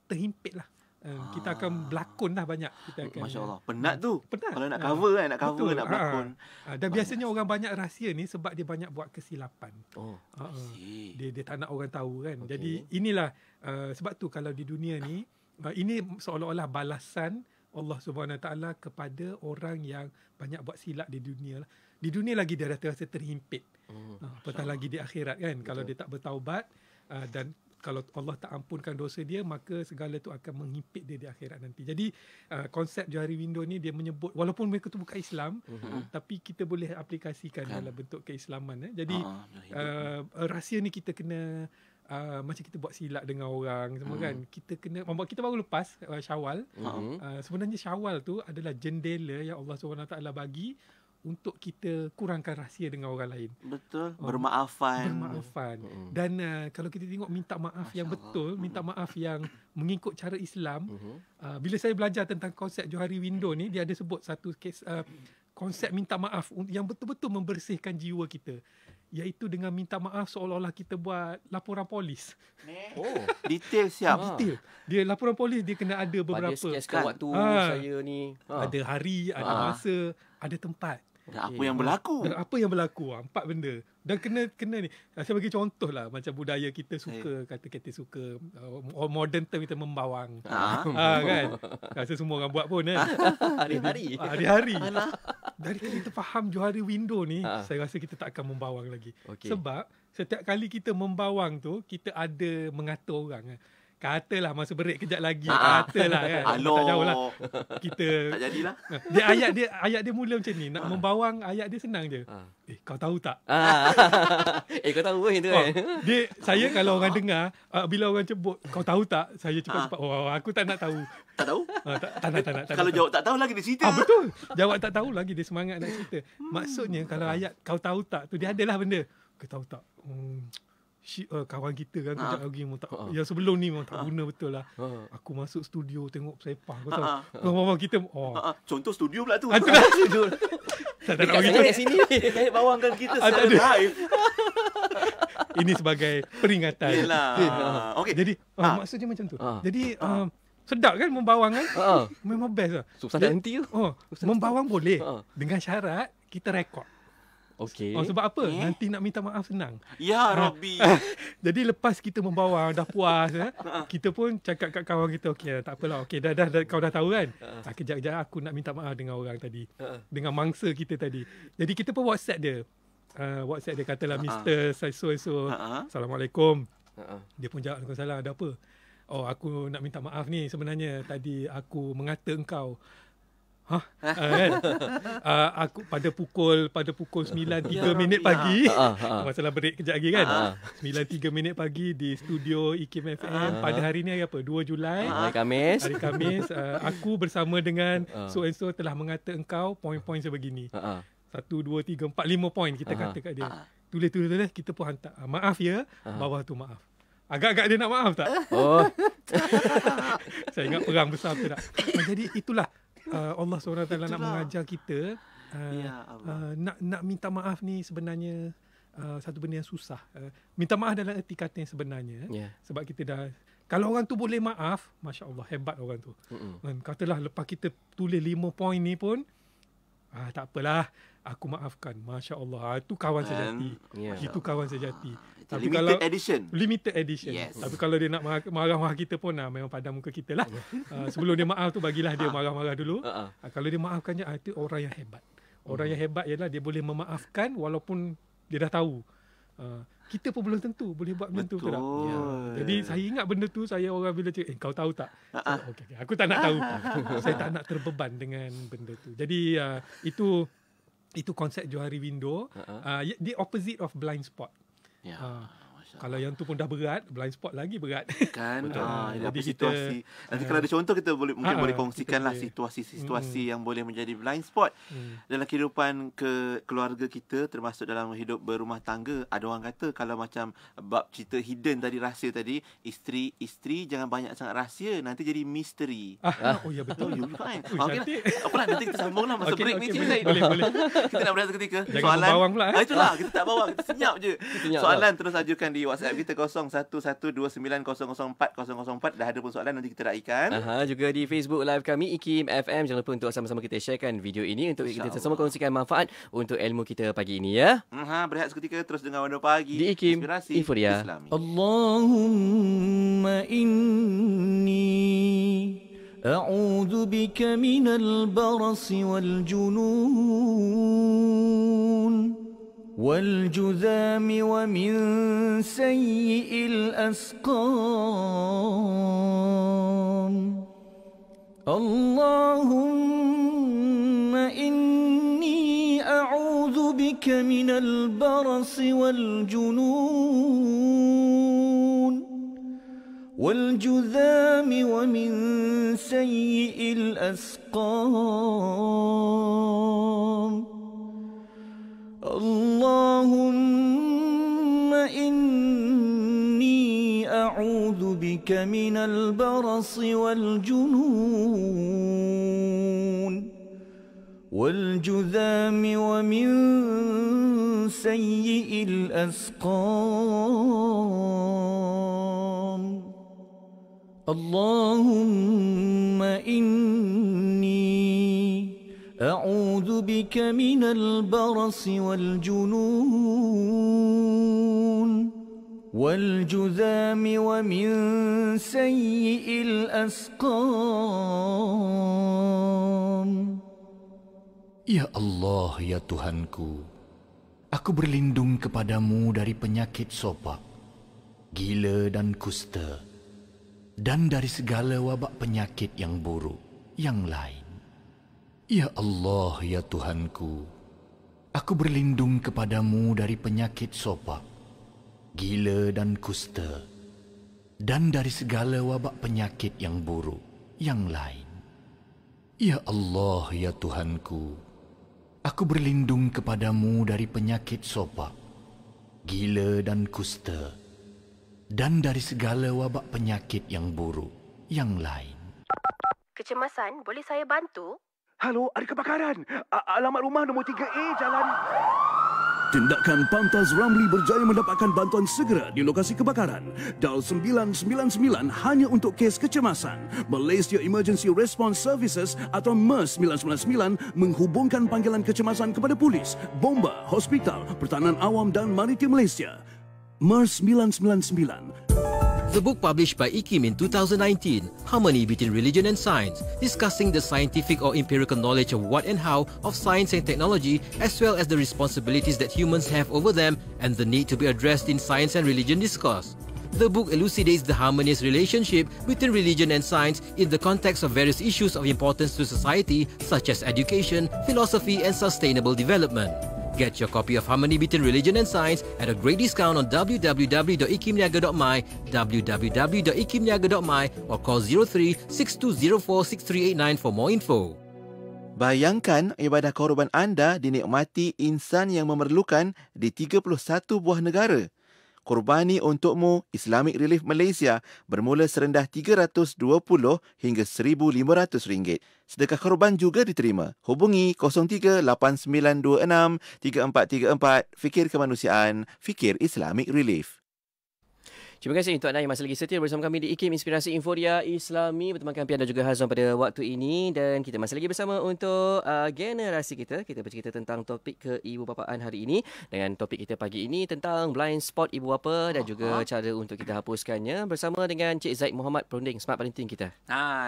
terhimpit lah. Kita akan berlakon lah banyak. Kita akan, Masya Allah. Penat tu. Penat. Kalau nak cover kan, nak cover, betul. nak berlakon. Dan biasanya orang banyak rahsia ni sebab dia banyak buat kesilapan. Dia tak nak orang tahu kan. Jadi inilah sebab tu kalau di dunia ni, ini seolah-olah balasan Allah Subhanahu Wa Taala kepada orang yang banyak buat silap di dunia. Di dunia lagi dia rasa terhimpit. Apatah lagi di akhirat kan. Betul. Kalau dia tak bertaubat dan kalau Allah tak ampunkan dosa dia, maka segala tu akan menghimpit dia di akhirat nanti. Jadi konsep Johari Window ni dia menyebut walaupun mereka tu bukan Islam, tapi kita boleh aplikasikan dalam bentuk keislaman. Jadi rahsia ni kita kena macam kita buat silap dengan orang semua kan. Kita baru lepas Syawal. Sebenarnya Syawal tu adalah jendela yang Allah SWT bagi untuk kita kurangkan rahsia dengan orang lain. Betul. Bermaafan. Dan kalau kita tengok minta maaf yang betul, minta maaf yang mengikut cara Islam. Bila saya belajar tentang konsep Johari Window ni, dia ada sebut satu kes konsep minta maaf yang betul-betul membersihkan jiwa kita. Iaitu dengan minta maaf seolah-olah kita buat laporan polis. Detail siap. Detail. Dia laporan polis dia kena ada beberapa. Dia sikaskan waktu saya ni. Ada hari, ada masa, ada tempat. Dan apa yang berlaku? 4 benda. Dan kena ni. Saya bagi contoh lah. Macam budaya kita suka, kita suka modern term kita membawang. Kan? Rasa semua orang buat pun kan. Hari-hari. Dari kita faham Johari Window ni, saya rasa kita tak akan membawang lagi. Sebab setiap kali kita membawang tu, kita ada mengatur orang. Katalah masa break kejap lagi. Katalah kan. Tak jauh lah. Kita tak jadilah. Ayat dia mula macam ni. Nak membawang ayat dia senang je. Kau tahu tak? Kau tahu itu kan. Saya kalau orang dengar, bila orang sebut kau tahu tak, saya cepat-cepat aku tak nak tahu. Tak tahu? Tak nak. Kalau jawab tak tahu lagi dia cerita. Betul. Jawab tak tahu lagi dia semangat nak cerita. Maksudnya kalau ayat kau tahu tak tu dia adalah benda. Kau tahu tak? Kawan kita kan kejap lagi yang sebelum ni memang tak guna betul lah. Aku masuk studio tengok sepah kau tahu. Kawan kita contoh studio pula tu. Tak nak kat sini kayak bawangkan kita secara live. Ini sebagai peringatan. Okey. Jadi maksudnya macam tu. Jadi sedap kan membawang kan? Memang best lah. Susah tak henti tu. Membawang boleh dengan syarat kita rekod. Sebab apa? Nanti nak minta maaf senang. Ya Rabbi. Jadi lepas kita membawang dah puas, kita pun cakap kat kawan kita, okey tak apalah. Okey dah kau dah tahu kan? Kejap-kejap aku nak minta maaf dengan orang tadi. Dengan mangsa kita tadi. Jadi kita pun WhatsApp dia. WhatsApp dia katalah Mr. So. Assalamualaikum. Dia pun jawab Waalaikumsalam. Ada apa? Aku nak minta maaf ni sebenarnya tadi aku mengata engkau. Aku pada pukul 9.03 minit pagi. Masalah break kejap lagi kan. 9.03 minit pagi di studio IKIM FM. Pada hari ni hari apa? 2 Julai. Hari Khamis. Aku bersama dengan so and so telah mengata engkau poin-poin sebegini. 1, 2, 3, 4, 5 poin kita kata kat dia. Tulis kita pun hantar. Maaf ya. Bawah tu maaf. Agak-agak dia nak maaf tak? Saya ingat perang besar tu tak. Jadi itulah Allah SWT nak mengajar kita nak minta maaf ni sebenarnya satu benda yang susah. Minta maaf dalam erti kata yang sebenarnya. Sebab kita dah, kalau orang tu boleh maaf, Masya Allah, hebat orang tu. Katalah lepas kita tulis 5 poin ni pun, tak apalah, aku maafkan. Masya Allah, itu kawan sejati. Itu kawan sejati. Tapi limited edition. Yes. Tapi kalau dia nak marah-marah kita pun memang padam muka kita lah. Sebelum dia maaf tu bagilah dia marah-marah dulu. Kalau dia maafkan je, itu orang yang hebat. Orang yang hebat ialah dia boleh memaafkan walaupun dia dah tahu. Kita pun belum tentu boleh buat benda tu ke tak? Jadi saya ingat benda tu, saya orang bila cakap, kau tahu tak? Okay. Aku tak nak tahu. Saya tak nak terbeban dengan benda tu. Jadi itu konsep Johari Window. The opposite of blind spot. Kalau yang tu pun dah berat, blind spot lagi berat. Kan. Jadi situasi. Nanti kalau ada contoh kita mungkin boleh kongsikanlah situasi-situasi yang boleh menjadi blind spot dalam kehidupan keluarga kita, termasuk dalam hidup berumah tangga. Ada orang kata kalau macam bab cerita hidden tadi, rahsia tadi, isteri jangan banyak sangat rahsia, nanti jadi misteri. Oh ya, betul. You juga kan. Okey. Apalah, nanti kita sambunglah masa break ni. Boleh. Kita nak berehat seketika. Jangan berbawang pula. Itulah, kita tak bawang, kita senyap je. Soalan terus ajukan di WhatsApp kita 01129004 dah ada pun soalan, nanti kita raikan. Juga di Facebook live kami IKIM FM. Jangan lupa untuk sama-sama kita sharekan video ini untuk kita sama kongsikan manfaat untuk ilmu kita pagi ini ya. Berehat seketika, terus dengar Warna Pagi di IKIM Inspirasi Inforia Islami. Allahumma inni a'udzu bika minal barasi wal junun والجذام ومن سيء الأسقام اللهم إني أعوذ بك من البرص والجذام ومن سيء الأسقام اللهم إني أعوذ بك من البرص والجذام ومن سيء الأسقام اللهم إني أعوذ بك من البرص والجذام ومن سيء الأسقام. Ya Allah, ya Tuhanku, aku berlindung kepadamu dari penyakit sopak, gila dan kusta, dan dari segala wabak penyakit yang buruk yang lain. Ya Allah, ya Tuhanku, aku berlindung kepadamu dari penyakit sopak, gila dan kusta, dan dari segala wabak penyakit yang buruk yang lain. Ya Allah, ya Tuhanku, aku berlindung kepadamu dari penyakit sopak, gila dan kusta, dan dari segala wabak penyakit yang buruk yang lain. Kecemasan, boleh saya bantu? Halo, ada kebakaran. Alamat rumah nombor 3A, Jalan... Tindakan Pantas Ramli berjaya mendapatkan bantuan segera di lokasi kebakaran. Dial 999 hanya untuk kes kecemasan. Malaysia Emergency Response Services atau MERS 999 menghubungkan panggilan kecemasan kepada polis, bomba, hospital, pertahanan awam dan maritim Malaysia. MERS 999. The book published by IKIM in 2019, Harmony Between Religion and Science, discussing the scientific or empirical knowledge of what and how of science and technology, as well as the responsibilities that humans have over them and the need to be addressed in science and religion discourse. The book elucidates the harmonious relationship between religion and science in the context of various issues of importance to society, such as education, philosophy, and sustainable development. Get your copy of Harmony Between Religion and Science at a great discount on www.ikimniaga.my, www.ikimniaga.my, or call 03-6204-6389 for more info. Bayangkan ibadah korban anda dinikmati insan yang memerlukan di 31 buah negara. Kurbani untukmu Islamic Relief Malaysia bermula serendah RM320 hingga RM1,500. Sedekah korban juga diterima. Hubungi 03-8926-3434. Fikir Kemanusiaan, Fikir Islamic Relief. Terima kasih untuk anda yang masih lagi setia bersama kami di IKIM Inspirasi Inforia Islami. Bertemankan Pian dan juga Hazwan pada waktu ini. Dan kita masih lagi bersama untuk generasi kita. Kita bercerita tentang topik keibubapaan hari ini. Dengan topik kita pagi ini tentang blind spot ibu bapa dan juga cara untuk kita hapuskannya. Bersama dengan Cik Zaid Muhammad Perunding, Smart Parenting kita.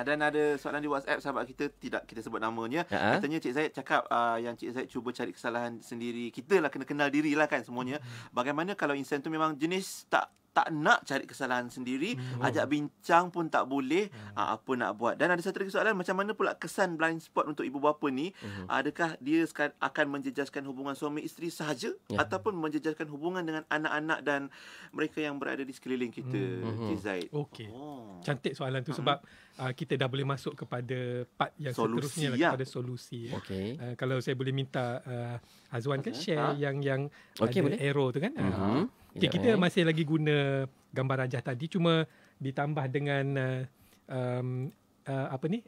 Dan ada soalan di WhatsApp sahabat kita, tidak kita sebut namanya. Katanya Cik Zaid cakap yang Cik Zaid cuba cari kesalahan sendiri. Kita lah kena kenal diri lah kan semuanya. Bagaimana kalau insan tu memang jenis tak tak nak cari kesalahan sendiri, ajak bincang pun tak boleh, apa nak buat. Dan ada satu lagi soalan, macam mana pula kesan blind spot untuk ibu bapa ni? Adakah dia akan menjejaskan hubungan suami isteri sahaja ataupun menjejaskan hubungan dengan anak-anak dan mereka yang berada di sekeliling kita, Zaid? Okey. Cantik soalan tu sebab kita dah boleh masuk kepada part yang seterusnya kepada solusi. Kalau saya boleh minta Azwan kan share yang ada boleh. Arrow tu kan. Kita masih lagi guna gambar rajah tadi, cuma ditambah dengan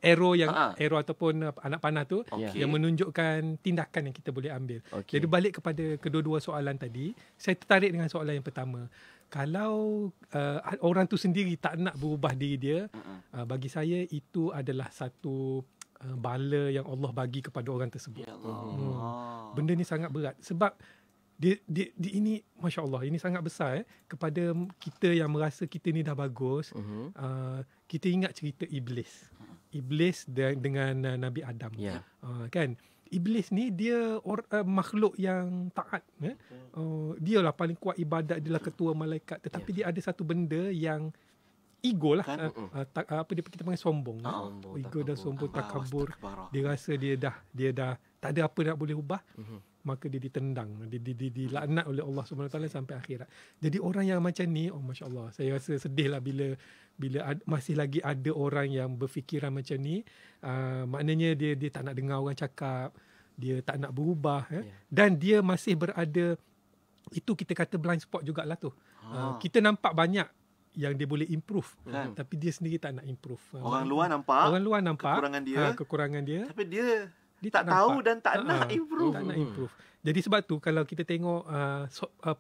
arrow yang arrow ataupun anak panah tu yang menunjukkan tindakan yang kita boleh ambil. Jadi balik kepada kedua-dua soalan tadi, saya tertarik dengan soalan yang pertama. Kalau orang tu sendiri tak nak berubah diri dia, bagi saya itu adalah satu bala yang Allah bagi kepada orang tersebut. Benda ni sangat berat sebab dia ini, Masya Allah, ini sangat besar kepada kita yang merasa kita ni dah bagus. Kita ingat cerita Iblis dengan Nabi Adam. Kan? Iblis ni dia makhluk yang taat. Dia lah paling kuat ibadat, dia lah ketua malaikat. Tetapi dia ada satu benda yang ego lah. Apa kita panggil sombong. Ego dan sombong, takabur. Dia rasa dia dah tak ada apa nak boleh ubah. Maka dia ditendang, dilaknat oleh Allah SWT sampai akhirat. Jadi orang yang macam ni, Masya Allah, saya rasa sedih lah bila masih lagi ada orang yang berfikiran macam ni. Maknanya dia tak nak dengar orang cakap, dia tak nak berubah. Dan dia masih berada, itu kita kata blind spot jugalah tu. Kita nampak banyak yang dia boleh improve, tapi dia sendiri tak nak improve. Orang luar nampak kekurangan dia, tapi dia tak tahu dan tak nak improve. Tak nak improve. Jadi sebab tu kalau kita tengok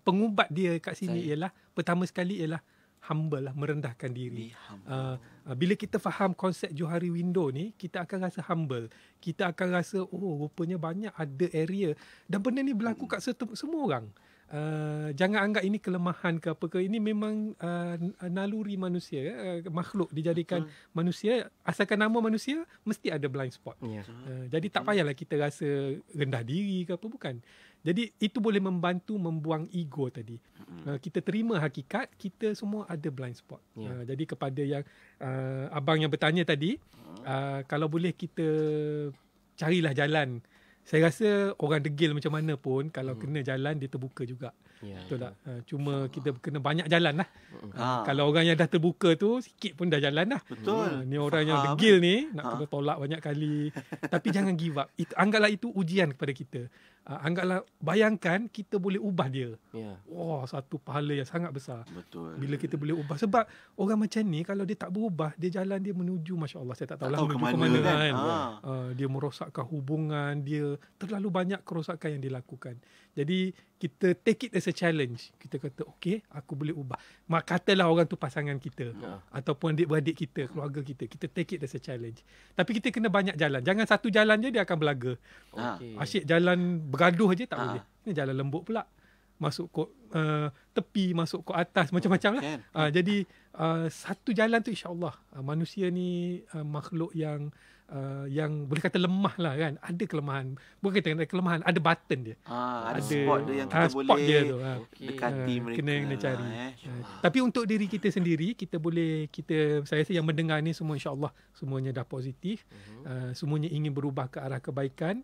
pengubat dia kat sini ialah, pertama sekali ialah humble lah, merendahkan diri. Bila kita faham konsep Johari Window ni, kita akan rasa humble. Kita akan rasa rupanya banyak ada area, dan benda ni berlaku kat semua orang. Jangan anggap ini kelemahan ke apa ke. Ini memang naluri manusia. Makhluk dijadikan manusia, asalkan nama manusia mesti ada blind spot. Jadi tak payahlah kita rasa rendah diri ke apa, bukan. Jadi itu boleh membantu membuang ego tadi. Kita terima hakikat kita semua ada blind spot. Jadi kepada yang abang yang bertanya tadi, kalau boleh kita carilah jalan. Saya rasa orang degil macam mana pun, kalau kena jalan dia terbuka juga. Betul tak? Cuma kita kena banyak jalan lah. Kalau orang yang dah terbuka tu, sikit pun dah jalan lah. Betul. Ni orang yang degil ni, nak kena tolak banyak kali. Tapi jangan give up. Anggaplah itu ujian kepada kita. Anggaplah, bayangkan kita boleh ubah dia. Satu pahala yang sangat besar. Betul. Bila kita boleh ubah. Sebab orang macam ni, kalau dia tak berubah, dia jalan dia menuju, Masya Allah, saya tak tahu lah menuju ke mana kan. Dia merosakkan hubungan dia, terlalu banyak kerosakan yang dilakukan. Jadi kita take it as a challenge. Kita kata, okay, aku boleh ubah. Katalah orang tu pasangan kita, ataupun adik-beradik kita, keluarga kita. Kita take it as a challenge. Tapi kita kena banyak jalan. Jangan satu jalan je dia akan belaga. Asyik jalan bergaduh je tak boleh. Ini jalan lembut pula. Masuk kot tepi, masuk kot atas, macam-macam lah. Jadi satu jalan tu, insyaAllah. Manusia ni makhluk yang boleh kata lemah lah kan. Ada kelemahan. Bukan kata ada kelemahan, ada button dia. Ada spot dia yang kita boleh dia tu, dekati mereka. Kena cari. Tapi untuk diri kita sendiri, saya rasa yang mendengar ni semua insyaAllah semuanya dah positif. Semuanya ingin berubah ke arah kebaikan.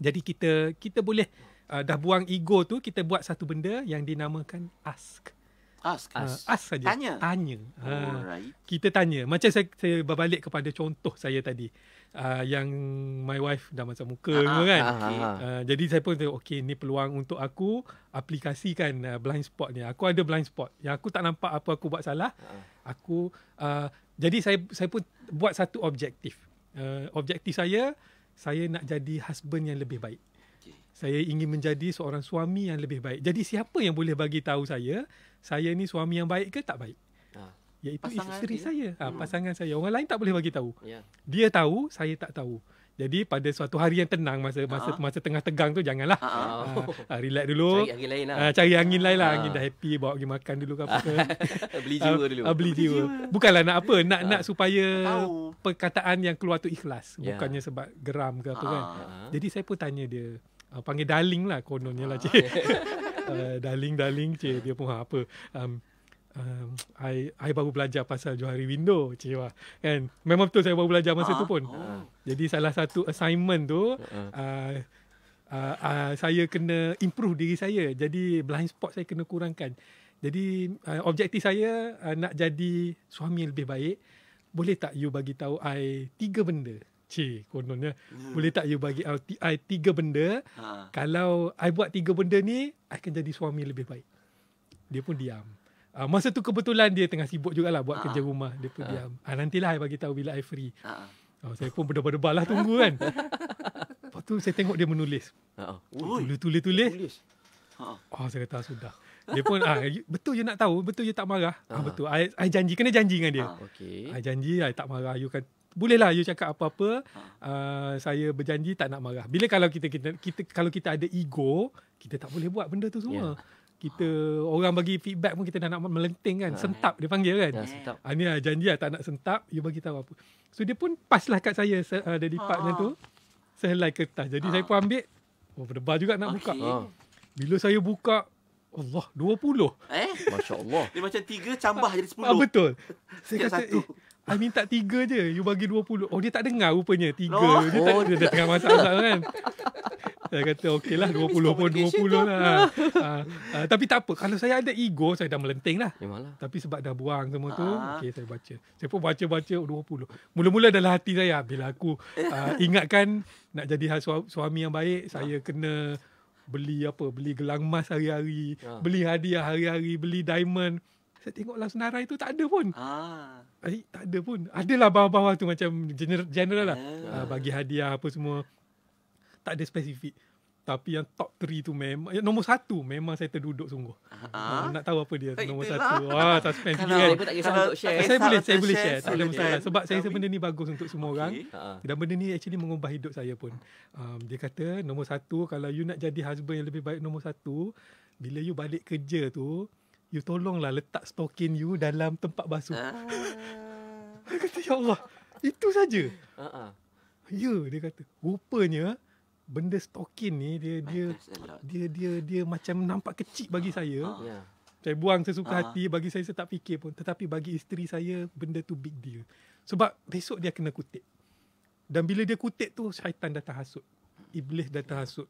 Jadi kita boleh dah buang ego tu, kita buat satu benda yang dinamakan ask. Ask saja. Tanya. Kita tanya. Macam saya berbalik kepada contoh saya tadi. Yang my wife dah masuk muka kan. Jadi saya pun tengok, okay, ni peluang untuk aku aplikasikan blind spot ni. Aku ada blind spot yang aku tak nampak apa aku buat salah. Jadi saya pun buat satu objektif. Objektif saya nak jadi husband yang lebih baik. Saya ingin menjadi seorang suami yang lebih baik. Jadi siapa yang boleh bagi tahu saya ni suami yang baik ke tak baik? Iaitu isteri saya, pasangan saya. Orang lain tak boleh bagi tahu. Dia tahu, saya tak tahu. Jadi pada suatu hari yang tenang, masa tengah tegang tu, janganlah. Relax dulu. Cari angin lain lah. Cari angin lain lah. Angin dah happy, bawa pergi makan dulu ke apa ke. Beli jiwa dulu. Beli jiwa. Bukanlah nak apa, nak supaya perkataan yang keluar tu ikhlas. Bukannya sebab geram ke apa kan. Jadi saya pun tanya dia, panggil darling lah kononnya lah cik. Darling cik, dia pun apa. I baru belajar pasal Johari Window, cewa kan. Memang betul saya baru belajar masa tu pun. Jadi salah satu assignment tu saya kena improve diri saya. Jadi blind spot saya kena kurangkan. Jadi objektif saya nak jadi suami yang lebih baik. Boleh tak you bagi tahu I 3 benda? Kononnya. Boleh tak you bagi I 3 benda? Kalau I buat 3 benda ni, I akan jadi suami lebih baik. Dia pun diam. Masa tu kebetulan dia tengah sibuk jugalah buat kerja rumah. Dia pun diam. Nantilah I bagi tahu bila I free. Saya pun berdebar-debar lah tunggu kan. Lepas tu saya tengok dia menulis. Tulis. Saya kata sudah. Dia pun betul you nak tahu, betul you tak marah. Betul. I janji, kena janji dengan dia. I janji I tak marah. You kan bolehlah you cakap apa-apa. Saya berjanji tak nak marah. Bila kalau kita ada ego, kita tak boleh buat benda tu semua. Kita orang bagi feedback pun kita dah nak melenting kan. Sentap dia panggil kan. Ni janji tak nak sentap, you bagi tahu apa. So dia pun pas lah kat saya ada di partner tu. Sehelai kertas. Jadi saya pun ambil. Berdebar juga nak buka. Bila saya buka, Allah, 20. Masya Allah. Dia macam 3 tambah jadi 10. Betul. Saya kata, I minta 3 je. You bagi 20. Dia tak dengar rupanya 3. Dia tengah masak kan. Saya kata, okey lah 20 pun 20 lah. Tapi tak apa. Kalau saya ada ego, saya dah melenting lah. Tapi sebab dah buang semua tu, okey saya baca. Saya pun baca 20. Mula-mula dalam hati saya, bila aku ingatkan nak jadi suami yang baik, saya kena beli gelang emas hari-hari, beli hadiah hari-hari, beli diamond. Saya tengoklah senarai tu tak ada pun. Tak ada pun. Adalah bawah-bawah tu macam general lah. Bagi hadiah apa semua. Tak ada spesifik. Tapi yang top 3 tu memang nombor 1 memang saya terduduk sungguh. Nak tahu apa dia nombor 1. Suspense kan. Saya pun tak kisah untuk share. Saya boleh share. Tak ada masalah. Sebab saya rasa benda ni bagus untuk semua orang. Dan benda ni actually mengubah hidup saya pun. Dia kata nombor 1, kalau you nak jadi husband yang lebih baik, nombor 1, bila you balik kerja tu, you tolonglah letak stokin you dalam tempat basuh. Dia kata, ya Allah, itu saja. Ya, dia kata. Rupanya benda stokin ni dia macam nampak kecil bagi saya. Saya buang sesuka hati, bagi saya tak fikir pun. Tetapi bagi isteri saya benda tu big deal. Sebab besok dia kena kutip. Dan bila dia kutip tu, syaitan datang hasut. Iblis datang hasut.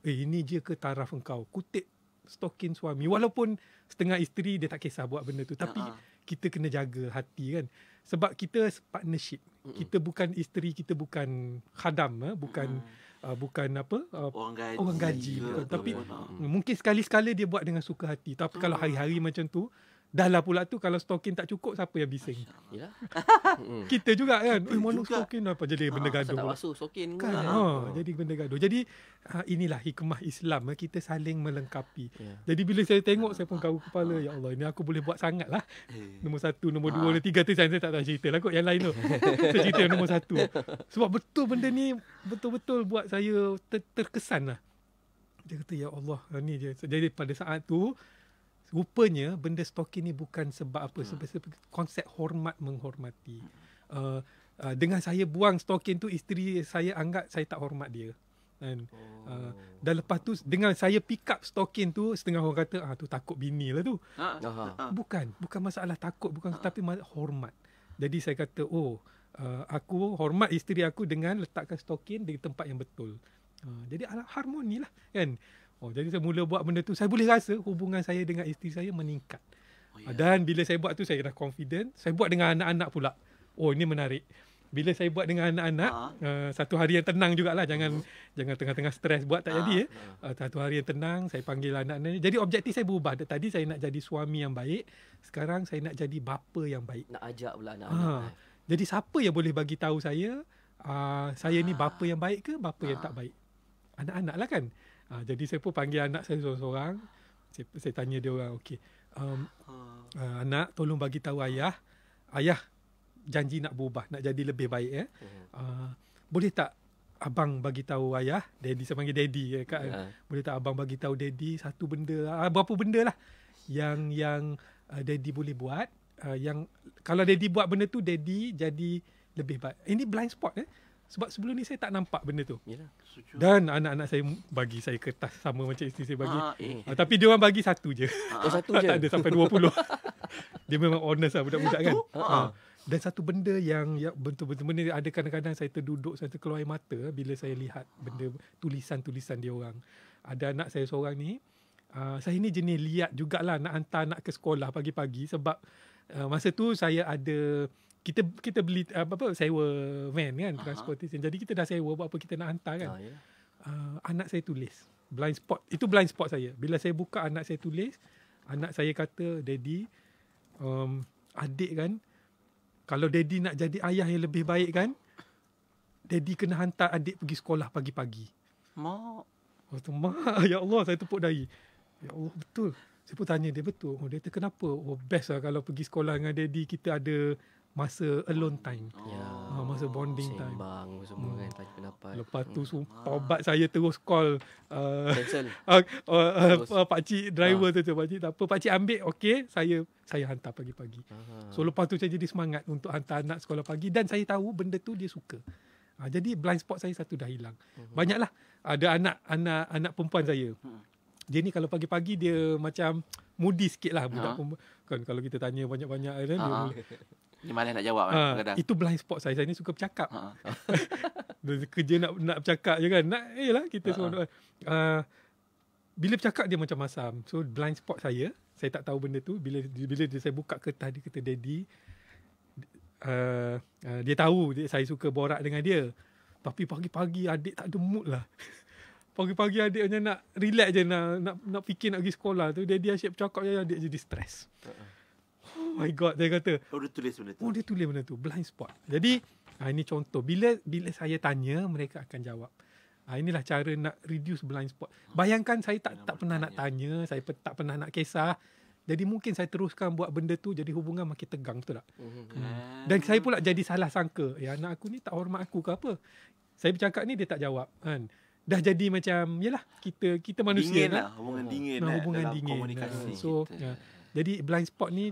Ini je ke taraf engkau? Kutip stokin suami. Walaupun setengah isteri dia tak kisah buat benda tu, tapi kita kena jaga hati kan. Sebab kita partnership. Kita bukan isteri, kita bukan khadam, bukan orang gaji. Tapi mungkin sekali-sekala dia buat dengan suka hati. Tapi kalau hari-hari macam tu, dah lah pula tu kalau stokin tak cukup, siapa yang bising? Kita juga kan. Mana stokin apa jadi benda gaduh. Tak basuh stokin kan. Jadi benda gaduh. Jadi inilah hikmah Islam. Kita saling melengkapi. Jadi bila saya tengok, saya pun kau kepala, ya Allah, ini aku boleh buat sangat lah. Nombor 1, nombor 2, nombor 3 tu saya tak tahu cerita lah kot. Yang lain tu saya cerita nombor 1. Sebab betul benda ni betul-betul buat saya terkesan lah. Dia kata, ya Allah, ni je. Jadi pada saat tu, rupanya benda stokin ni bukan sebab apa, sebab konsep hormat menghormati. Dengan saya buang stokin tu, isteri saya anggap saya tak hormat dia. Dan lepas tu dengan saya pick up stokin tu, setengah orang kata tu takut bini lah tu. Bukan masalah takut, bukan, tapi hormat. Jadi saya kata aku hormat isteri aku dengan letakkan stokin di tempat yang betul. Jadi harmoni lah kan. Jadi saya mula buat benda tu, saya boleh rasa hubungan saya dengan isteri saya meningkat. Dan bila saya buat tu, saya dah confident. Saya buat dengan anak-anak pula. Ini menarik. Bila saya buat dengan anak-anak, satu hari yang tenang jugalah. Jangan tengah-tengah stres buat tak jadi. Satu hari yang tenang, saya panggil anak-anak. Jadi objektif saya berubah. Tadi saya nak jadi suami yang baik. Sekarang saya nak jadi bapa yang baik. Nak ajak pula anak-anak. Jadi siapa yang boleh bagi tahu saya ni bapa yang baik ke bapa yang tak baik? Anak-anak lah kan. Jadi saya pun panggil anak saya seorang-seorang. Saya tanya dia orang, okey, anak tolong bagi tahu ayah janji nak berubah, nak jadi lebih baik. Boleh tak abang bagi tahu ayah, daddy, saya panggil daddy kan. Boleh tak abang bagi tahu daddy satu benda, berapa benda lah yang daddy boleh buat, yang kalau daddy buat benda tu, daddy jadi lebih baik. Ini blind spot Sebab sebelum ni saya tak nampak benda tu. Yalah. Dan anak-anak saya bagi saya kertas sama macam isteri saya bagi. Tapi dia orang bagi satu je. Satu je. Tak ada sampai 20. Dia memang honest lah budak-budak kan. Dan satu benda yang betul-betul benda ada kadang-kadang saya terduduk, saya terkeluar air mata bila saya lihat benda tulisan-tulisan dia orang. Ada anak saya seorang ni, saya ni jenis liat jugalah nak hantar anak ke sekolah pagi-pagi sebab masa tu saya ada kita beli sewa van kan, transportation. Jadi kita dah sewa, buat apa kita nak hantar kan. Anak saya tulis blind spot. Itu blind spot saya. Bila saya buka anak saya tulis, anak saya kata, "Daddy, adik kan, kalau daddy nak jadi ayah yang lebih baik kan, daddy kena hantar adik pergi sekolah pagi-pagi." Mak. Ya Allah, saya tepuk dahi. Ya Allah, betul. Saya pun tanya dia, betul. Dia kata, kenapa? Best lah kalau pergi sekolah dengan daddy, kita ada masa alone time. Masa bonding time. Sembang semua kan, tanya pendapat. Lepas tu taubat saya terus call cancel. Pakcik driver tu, pakcik tak apa, pakcik ambil, okey, saya hantar pagi-pagi. So lepas tu saya jadi semangat untuk hantar anak sekolah pagi dan saya tahu benda tu dia suka. Jadi blind spot saya satu dah hilang. Banyaklah ada anak perempuan saya. Dia ni kalau pagi-pagi dia macam moody sikit lah budak perempuan. Kan kalau kita tanya banyak-banyak kan dia malas nak jawab kadang. Itu blind spot saya. Saya ni suka bercakap. Kerja nak bercakap je kan. Yelah kita semua. Bila bercakap dia macam masam. So blind spot saya tak tahu benda tu. Bila saya buka kertas dia kata, "Daddy," dia tahu saya suka borak dengan dia. Tapi pagi-pagi adik tak ada mood lah. Pagi-pagi adik hanya nak relax je, nak fikir nak pergi sekolah tu. Daddy asyik bercakap je, adik jadi stres. Oh my God, dia kata. Dia tulis benda tu. Dia tulis benda tu, blind spot. Jadi ini contoh. Bila saya tanya, mereka akan jawab. Inilah cara nak reduce blind spot. Bayangkan saya tak pernah nak tanya, saya tak pernah nak kisah. Jadi mungkin saya teruskan buat benda tu, jadi hubungan makin tegang, betul tak? Dan saya pula jadi salah sangka. Anak aku ni tak hormat aku ke apa? Saya bercakap ni, dia tak jawab. Kan? Dah jadi macam, yelah, kita manusia. Dingin lah, hubungan dingin hubungan dalam dingin. Komunikasi So, jadi blind spot ni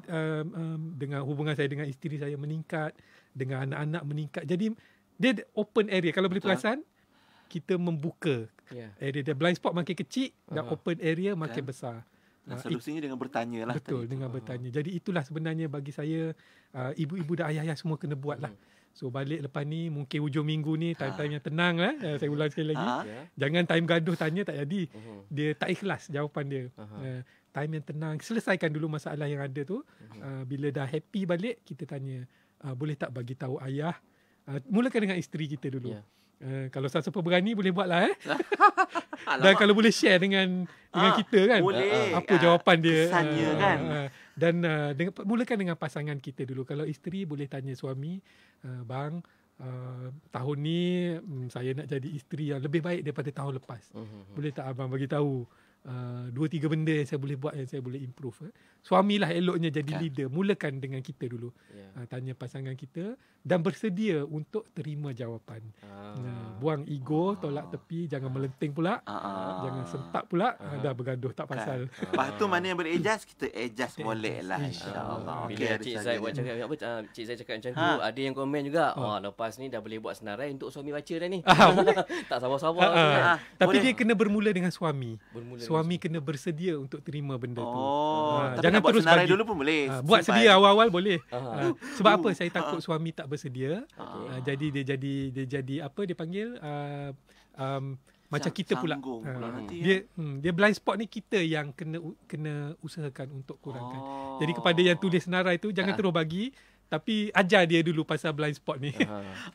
dengan hubungan saya dengan isteri saya meningkat, dengan anak-anak meningkat. Jadi dia open area. Kalau boleh perasan, kita membuka area. Dia blind spot makin kecil, dan open area makin besar. Dan solusinya dengan bertanya lah. Betul, dengan bertanya. Jadi itulah sebenarnya bagi saya, ibu-ibu dan ayah-ayah semua kena buat lah. So balik lepas ni, mungkin hujung minggu ni time-time yang tenang lah. Saya ulang sekali lagi. Jangan time gaduh tanya, tak jadi. Dia tak ikhlas jawapan dia. Time yang tenang, selesaikan dulu masalah yang ada tu. Bila dah happy balik, kita tanya, boleh tak bagi tahu ayah? Mulakan dengan isteri kita dulu. Kalau siapa berani boleh buat lah. Dan kalau boleh share dengan kita kan, boleh. Apa jawapan dia. Kesannya kan. Dan mulakan dengan pasangan kita dulu. Kalau isteri boleh tanya suami, "Bang, tahun ni saya nak jadi isteri yang lebih baik daripada tahun lepas. Boleh tak abang bagi tahu 2-3 benda yang saya boleh buat, yang saya boleh improve?" Suamilah eloknya jadi leader. Mulakan dengan kita dulu. Tanya pasangan kita dan bersedia untuk terima jawapan. Buang ego, tolak tepi, jangan melenting pula. Jangan sentak pula. Dah bergaduh tak pasal. Lepas tu mana yang berejas, kita adjust boleh lah, insyaAllah. Bila Cik Zaid buat cakap apa, Cik Zaid cakap macam tu, ada yang komen juga, lepas ni dah boleh buat senarai untuk suami baca dah ni. Tak sabar-sabar. Tapi dia kena bermula dengan suami. Suami kena bersedia untuk terima benda tu. Jangan terus bagi dulu pun boleh. Buat sedia awal-awal boleh. Sebab apa? Saya takut suami tak bersedia. Jadi dia jadi apa dia panggil macam kita pula. Dia blind spot ni kita yang kena usahakan untuk kurangkan. Jadi kepada yang tulis senarai tu, jangan terus bagi, tapi ajar dia dulu pasal blind spot ni.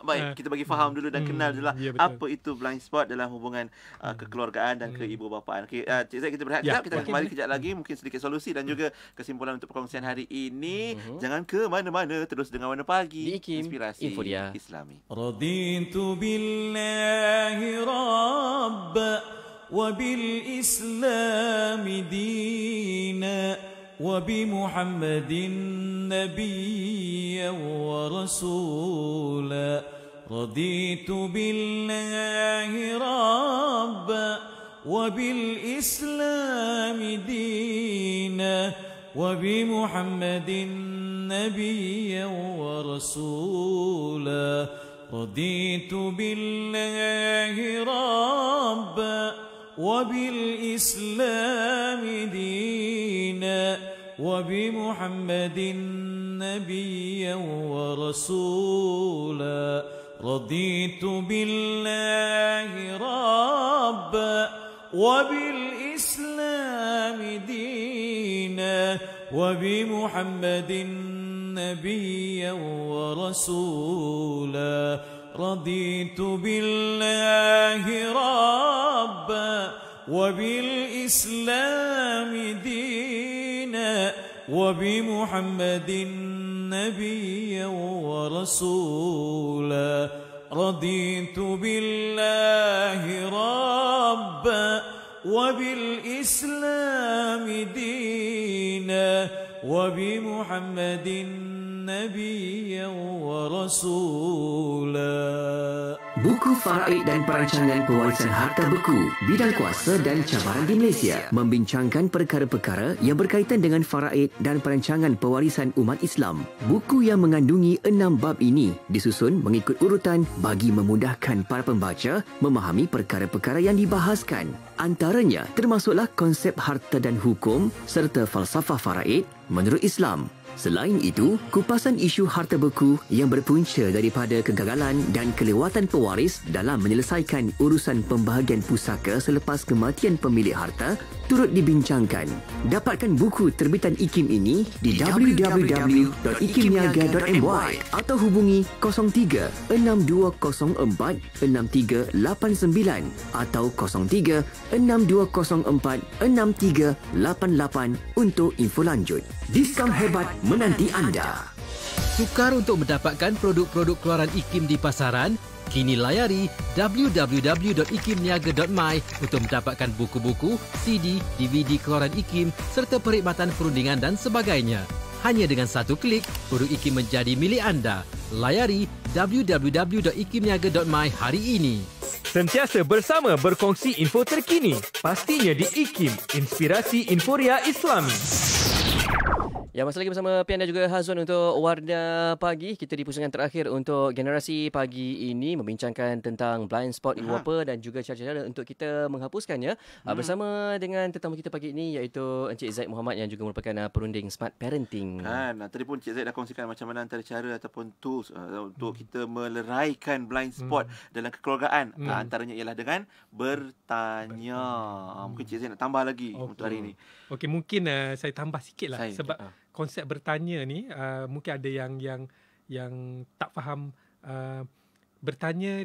Baik, kita bagi faham dulu dan kenal dulu apa itu blind spot dalam hubungan kekeluargaan dan keibu-bapaan. Okay, Cik Zaid, kita berehat sekejap. Kita akan kembali kejap lagi, mungkin sedikit solusi dan juga kesimpulan untuk perkongsian hari ini. Jangan ke mana-mana, terus dengan Warna Pagi, Inspirasi Inforia Islami. Raditu billahi rabba wa bil islami dina وبمحمد نبيا ورسولا رضيت بالله ربا وبالإسلام دينا وبمحمد نبيا ورسولا رضيت بالله ربا وبالإسلام دينا وبمحمد نبيا ورسولا رضيت بالله ربا وبالإسلام دينا وبمحمد نبيا ورسولا رضيت بالله ربا وبالإسلام دينا وبمحمد نبيا ورسولا رضيت بالله ربا وبالإسلام دينا وبمحمد نبيا ورسولا. Buku Faraid dan Perancangan Pewarisan Harta Beku, Bidang Kuasa dan Cabaran di Malaysia membincangkan perkara-perkara yang berkaitan dengan faraid dan perancangan pewarisan umat Islam. Buku yang mengandungi 6 bab ini disusun mengikut urutan bagi memudahkan para pembaca memahami perkara-perkara yang dibahaskan. Antaranya termasuklah konsep harta dan hukum serta falsafah faraid menurut Islam. Selain itu, kupasan isu harta beku yang berpunca daripada kegagalan dan kelewatan pewaris dalam menyelesaikan urusan pembahagian pusaka selepas kematian pemilik harta turut dibincangkan. Dapatkan buku terbitan IKIM ini di www.ikimniaga.my atau hubungi 03 6204 6389 atau 03 6204 6388 untuk info lanjut. Diskaun hebat menanti anda. Sukar untuk mendapatkan produk-produk keluaran IKIM di pasaran? Kini layari www.ikimniaga.my untuk mendapatkan buku-buku, CD, DVD keluaran IKIM serta perkhidmatan perundingan dan sebagainya. Hanya dengan satu klik, produk IKIM menjadi milik anda. Layari www.ikimniaga.my hari ini. Sentiasa bersama berkongsi info terkini. Pastinya di IKIM, Inspirasi Inforia Islami. Ya, masih lagi bersama Pian dan juga Hazwan untuk Warna Pagi. Kita di pusingan terakhir untuk generasi pagi ini membincangkan tentang blind spot ibu bapa dan juga cara-cara untuk kita menghapuskannya. Bersama dengan tetamu kita pagi ini iaitu Encik Zaid Muhammad yang juga merupakan perunding Smart Parenting. Tadi pun Encik Zaid dah kongsikan macam mana antara cara ataupun tools untuk kita meleraikan blind spot dalam kekeluargaan. Antaranya ialah dengan bertanya. Mungkin Encik Zaid nak tambah lagi untuk hari ini. Okey, mungkin saya tambah sikit lah sebab konsep bertanya ni mungkin ada yang tak faham. Bertanya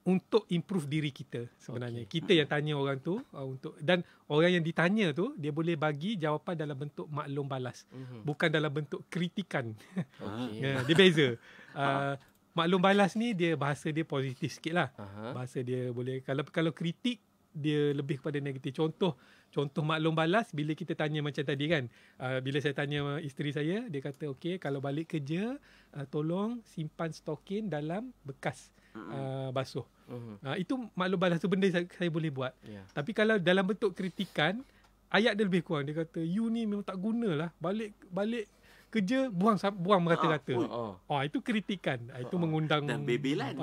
untuk improve diri kita sebenarnya. Kita yang tanya orang tu untuk, dan orang yang ditanya tu dia boleh bagi jawapan dalam bentuk maklum balas, bukan dalam bentuk kritikan. Dia beza. Maklum balas ni dia bahasa dia positif sikitlah. Bahasa dia boleh, kalau kritik dia lebih kepada negatif. Contoh maklum balas bila kita tanya macam tadi kan. Bila saya tanya isteri saya, dia kata okey, kalau balik kerja tolong simpan stokin dalam bekas basuh. Itu maklum balas tu, benda saya boleh buat. Tapi kalau dalam bentuk kritikan, ayat dia lebih kurang. Dia kata you ni memang tak gunalah, balik kerja buang merata-rata. Itu kritikan. Itu mengundang dan bebelan.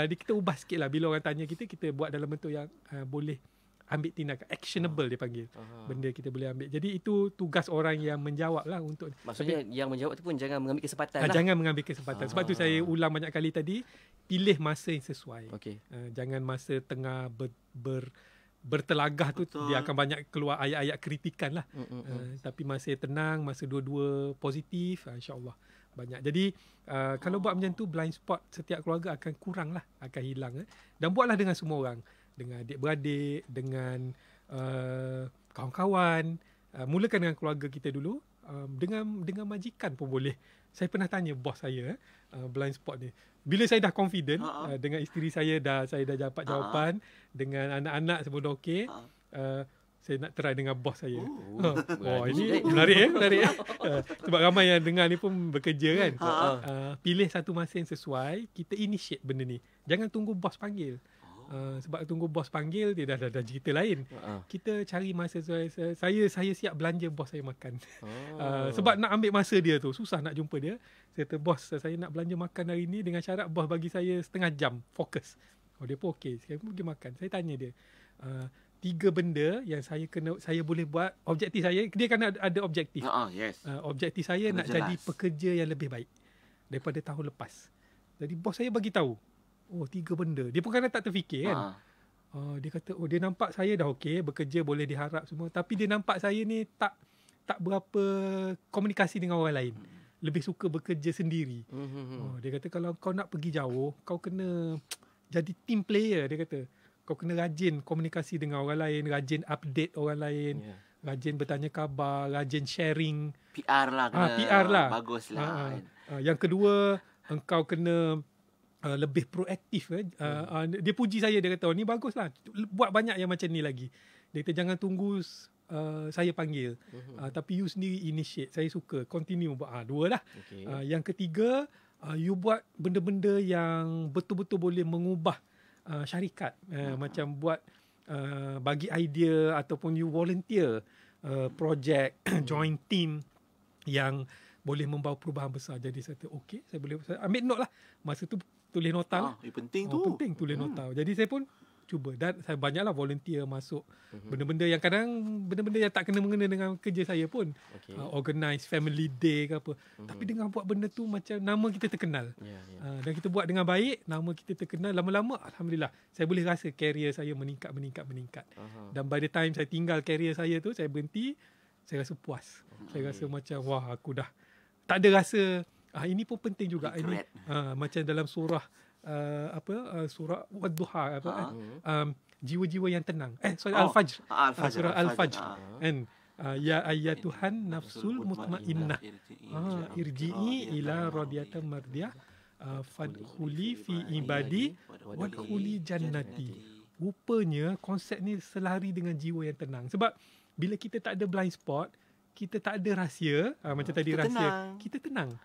Kita ubah sikit lah. Bila orang tanya kita buat dalam bentuk yang boleh ambil tindakan, actionable dia panggil. Benda kita boleh ambil. Jadi itu tugas orang yang menjawab lah untuk. Maksudnya yang menjawab tu pun jangan mengambil kesempatan lah. Jangan mengambil kesempatan. Sebab tu saya ulang banyak kali tadi, pilih masa yang sesuai. Jangan masa tengah bertelagah tu. Betul. Dia akan banyak keluar ayat-ayat kritikan lah. Tapi masa tenang, masa dua-dua positif, insyaAllah banyak. Jadi kalau buat macam tu, blind spot setiap keluarga akan kurang lah, akan hilang. Dan buatlah dengan semua orang, dengan adik-beradik, dengan kawan-kawan. Mulakan dengan keluarga kita dulu, dengan majikan pun boleh. Saya pernah tanya bos saya blind spot ni. Bila saya dah confident dengan isteri saya, saya dah dapat jawapan, dengan anak-anak semua dah okey, saya nak try dengan bos saya. Ini menarik. Sebab ramai yang dengar ni pun bekerja kan. Pilih satu masa yang sesuai, kita initiate benda ni. Jangan tunggu bos panggil. Sebab tunggu bos panggil, dia dah cerita lain. Kita cari masa. Saya siap belanja bos saya makan. Sebab nak ambil masa dia tu, susah nak jumpa dia. Saya kata, bos, saya nak belanja makan hari ni dengan syarat bos bagi saya setengah jam fokus. Dia pun okey. Saya pun pergi makan. Saya tanya dia, 3 benda yang saya boleh buat. Objektif saya, dia kan ada objektif. Objektif saya nak jadi pekerja yang lebih baik daripada tahun lepas. Jadi bos saya bagi tahu. 3 benda. Dia pun kadang tak terfikir kan. Dia kata, dia nampak saya dah okey, bekerja boleh diharap semua. Tapi dia nampak saya ni tak berapa komunikasi dengan orang lain. Lebih suka bekerja sendiri. Dia kata, kalau kau nak pergi jauh, kau kena jadi team player. Dia kata, kau kena rajin komunikasi dengan orang lain, rajin update orang lain, rajin bertanya khabar, rajin sharing. PR lah. PR lah. Bagus lah. Yang kedua, engkau kena lebih proaktif. Dia puji saya, dia kata, ni bagus lah, buat banyak yang macam ni lagi. Dia kata, jangan tunggu saya panggil, tapi you sendiri initiate. Saya suka, continue buat. 2 lah. Yang ketiga, you buat benda-benda yang betul-betul boleh mengubah syarikat. Macam buat bagi idea, ataupun you volunteer project, join team yang boleh membawa perubahan besar. Jadi saya kata, okey, saya ambil note lah. Masa tu tulis nota lah. Penting tu. Penting tulis nota. Jadi saya pun cuba. Dan saya banyaklah volunteer masuk. Benda-benda yang kadang, benda-benda yang tak kena-mengena dengan kerja saya pun. Organize family day ke apa. Tapi dengan buat benda tu, macam nama kita terkenal. Dan kita buat dengan baik, nama kita terkenal. Lama-lama, Alhamdulillah, saya boleh rasa career saya meningkat. Dan by the time saya tinggal career saya tu, saya berhenti, saya rasa puas. Saya rasa macam, wah, aku dah tak ada rasa. Ini pun penting juga. Ini macam dalam surah surah Wadduha, jiwa-jiwa yang tenang. Al-Fajr. Surah Al-Fajr. Ya ayyatuhan nafsul mutmainnah, irji'i ila radiyatan mardiyah, fadkhuli fi ibadi wadkhuli jannati. Rupanya konsep ni selari dengan jiwa yang tenang. Sebab bila kita tak ada blind spot, kita tak ada rahsia, macam tadi rahsia, kita tenang.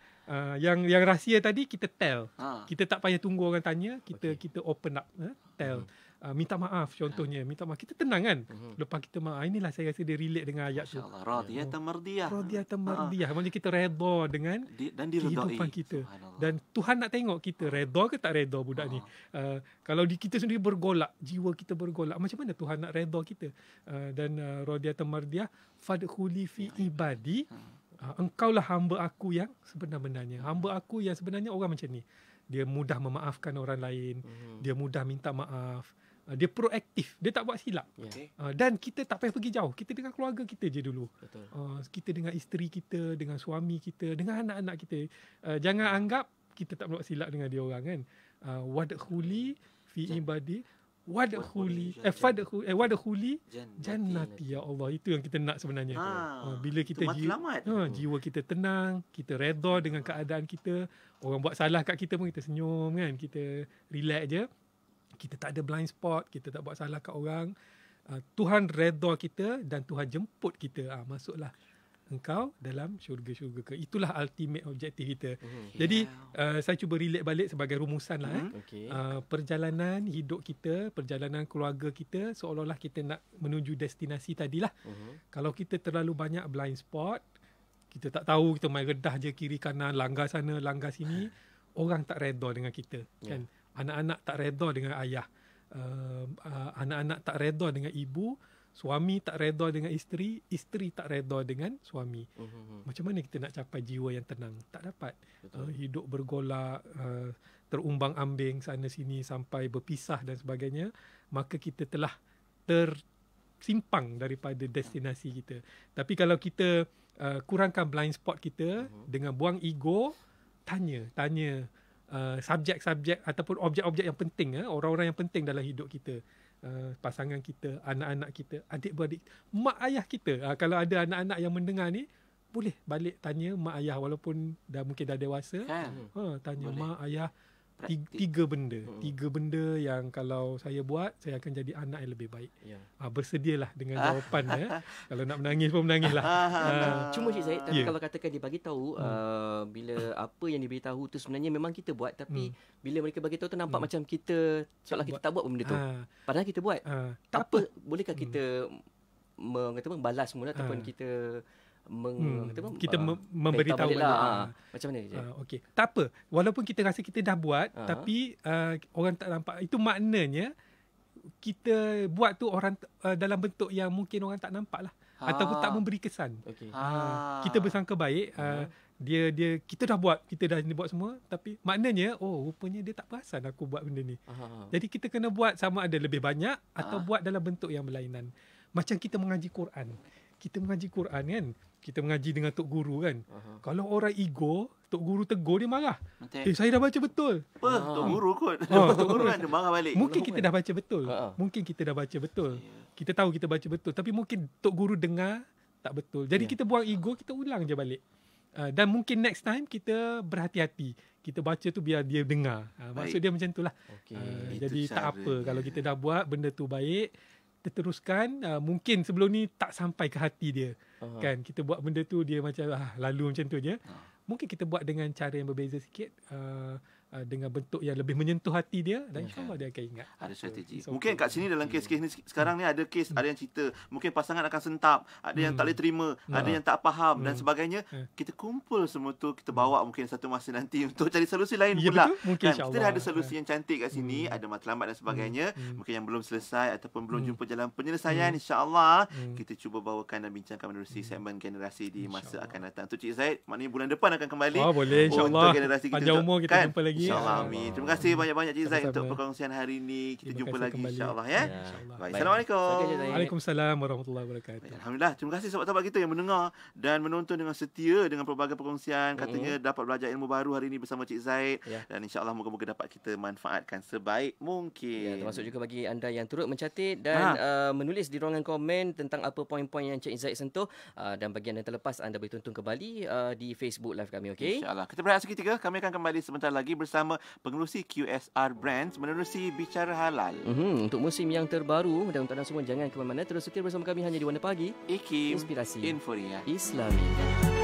Yang rahsia tadi kita tell. Kita tak payah tunggu orang tanya, kita open up, tell. Minta maaf contohnya, minta maaf. Kita tenang kan? Lepas kita maaf, inilah saya rasa dia relate dengan ayat tu. Radiyatan mardiyah. Radiyatan mardiyah. Maksudnya kita redha dengan kehidupan kita. Dan Tuhan nak tengok kita redha ke tak redha budak ni. Kalau kita sendiri bergolak, jiwa kita bergolak, macam mana Tuhan nak redha kita? Dan radiyatan mardiyah, fadkhuli fi ibadi. Engkaulah hamba aku yang sebenar-benarnya. Hamba aku yang sebenarnya orang macam ni. Dia mudah memaafkan orang lain. Dia mudah minta maaf. Dia proaktif. Dia tak buat silap. Dan kita tak payah pergi jauh. Kita dengan keluarga kita je dulu. Kita dengan isteri kita, dengan suami kita, dengan anak-anak kita. Jangan anggap kita tak buat silap dengan dia orang kan. Wadkhuli fi ibadi wadkhuli jannati. Ya Allah, itu yang kita nak sebenarnya. Bila kita jiwa kita tenang, kita redha dengan keadaan kita, orang buat salah kat kita pun kita senyum kan, kita relax je, kita tak ada blind spot, kita tak buat salah kat orang. Tuhan redha kita dan Tuhan jemput kita, masuklah engkau dalam syurga-syurga ke. Itulah ultimate objektif kita. Jadi saya cuba relate balik sebagai rumusan lah. Perjalanan hidup kita, perjalanan keluarga kita, seolah-olah kita nak menuju destinasi tadilah. Kalau kita terlalu banyak blind spot, kita tak tahu, kita main redah je kiri kanan, langgar sana, langgar sini, orang tak redha dengan kita. Kan? Anak-anak tak redha dengan ayah. Anak-anak tak redha dengan ibu. Suami tak redha dengan isteri, isteri tak redha dengan suami. Macam mana kita nak capai jiwa yang tenang? Tak dapat. Hidup bergolak, terumbang-ambing sana sini sampai berpisah dan sebagainya, maka kita telah tersimpang daripada destinasi kita. Tapi kalau kita kurangkan blind spot kita dengan buang ego, tanya subjek-subjek ataupun objek-objek yang penting, orang-orang yang penting dalam hidup kita. Pasangan kita, anak-anak kita, adik-beradik, mak ayah kita. Kalau ada anak-anak yang mendengar ni, boleh balik tanya mak ayah walaupun mungkin dah dewasa. Tanya boleh. Mak ayah, tiga benda yang kalau saya buat, saya akan jadi anak yang lebih baik. Bersedialah dengan jawapannya. Kalau nak menangis pun menangislah. Cuma Cik Zaid, tapi kalau katakan dia bagi tahu bila apa yang dia beritahu tu sebenarnya memang kita buat, tapi bila mereka bagi tahu tu nampak macam kita seolah kita tak buat benda tu. Padahal kita buat. Tak apa, bolehkah kita balas semula ataupun kita memberitahu macam mana je. Okey, tak apa. Walaupun kita rasa kita dah buat, tapi orang tak nampak. Itu maknanya kita buat tu orang dalam bentuk yang mungkin orang tak nampak lah. Ataupun tak memberi kesan. Kita bersangka baik. Kita dah buat semua, tapi maknanya rupanya dia tak perasan aku buat benda ni. Jadi kita kena buat sama ada lebih banyak atau buat dalam bentuk yang berlainan. Macam kita mengaji Quran. Kita mengaji Quran kan, kita mengaji dengan Tok Guru kan. Kalau orang ego, Tok Guru tegur dia marah. Saya dah baca betul. Tok Guru kot. Tok Guru kan dia marah balik. Mungkin kita dah baca betul. Kita tahu kita baca betul, tapi mungkin Tok Guru dengar tak betul. Jadi kita buang ego, kita ulang je balik. Dan mungkin next time kita berhati-hati. Kita baca tu biar dia dengar. Maksud dia macam itulah. Jadi tak apa kalau kita dah buat benda tu baik, kita teruskan. Mungkin sebelum ni tak sampai ke hati dia. Kan kita buat benda tu dia macam lalu macam tu je. Mungkin kita buat dengan cara yang berbeza sikit, dengan bentuk yang lebih menyentuh hati dia, dan insyaAllah dia akan ingat. Ada strategi. Mungkin kat sini dalam kes-kes ni sekarang ni ada kes, ada yang cerita mungkin pasangan akan sentap, ada yang tak boleh terima, ada yang tak faham dan sebagainya. Kita kumpul semua tu, kita bawa mungkin satu masa nanti untuk cari solusi lain pula. Mungkin kan? Kita dah ada solusi yang cantik kat sini, ada matlamat dan sebagainya. Mungkin yang belum selesai ataupun belum jumpa jalan penyelesaian, insya-Allah kita cuba bawakan dan bincangkan menerusi segmen generasi di masa akan datang. Untuk Cik Zaid, maknanya bulan depan akan kembali. Boleh, insya-Allah. Untuk generasi kita, panjang umur kita jumpa lagi. InsyaAllah, amin. Terima kasih banyak-banyak Cik Zaid untuk perkongsian hari ini. Kita jumpa lagi insyaAllah ya. Baik. Assalamualaikum. Waalaikumsalam warahmatullahi wabarakatuh. Alhamdulillah. Terima kasih sahabat-sahabat kita yang mendengar dan menonton dengan setia dengan pelbagai perkongsian. Katanya dapat belajar ilmu baru hari ini bersama Cik Zaid. Dan insyaAllah moga-moga dapat kita manfaatkan sebaik mungkin. Termasuk juga bagi anda yang turut mencatat dan menulis di ruangan komen tentang apa poin-poin yang Cik Zaid sentuh. Dan bagi anda yang terlepas, anda boleh tonton kembali di Facebook Live kami. Okay? InsyaAllah. Kita berehat seketika. Kami akan kembali sebentar lagi bersama pengerusi QSR Brands menerusi Bicara Halal. Untuk musim yang terbaru dan untuk anda semua jangan ke mana-mana, terus setia bersama kami hanya di Warna Pagi. IKIM Inspirasi Inforia Islami.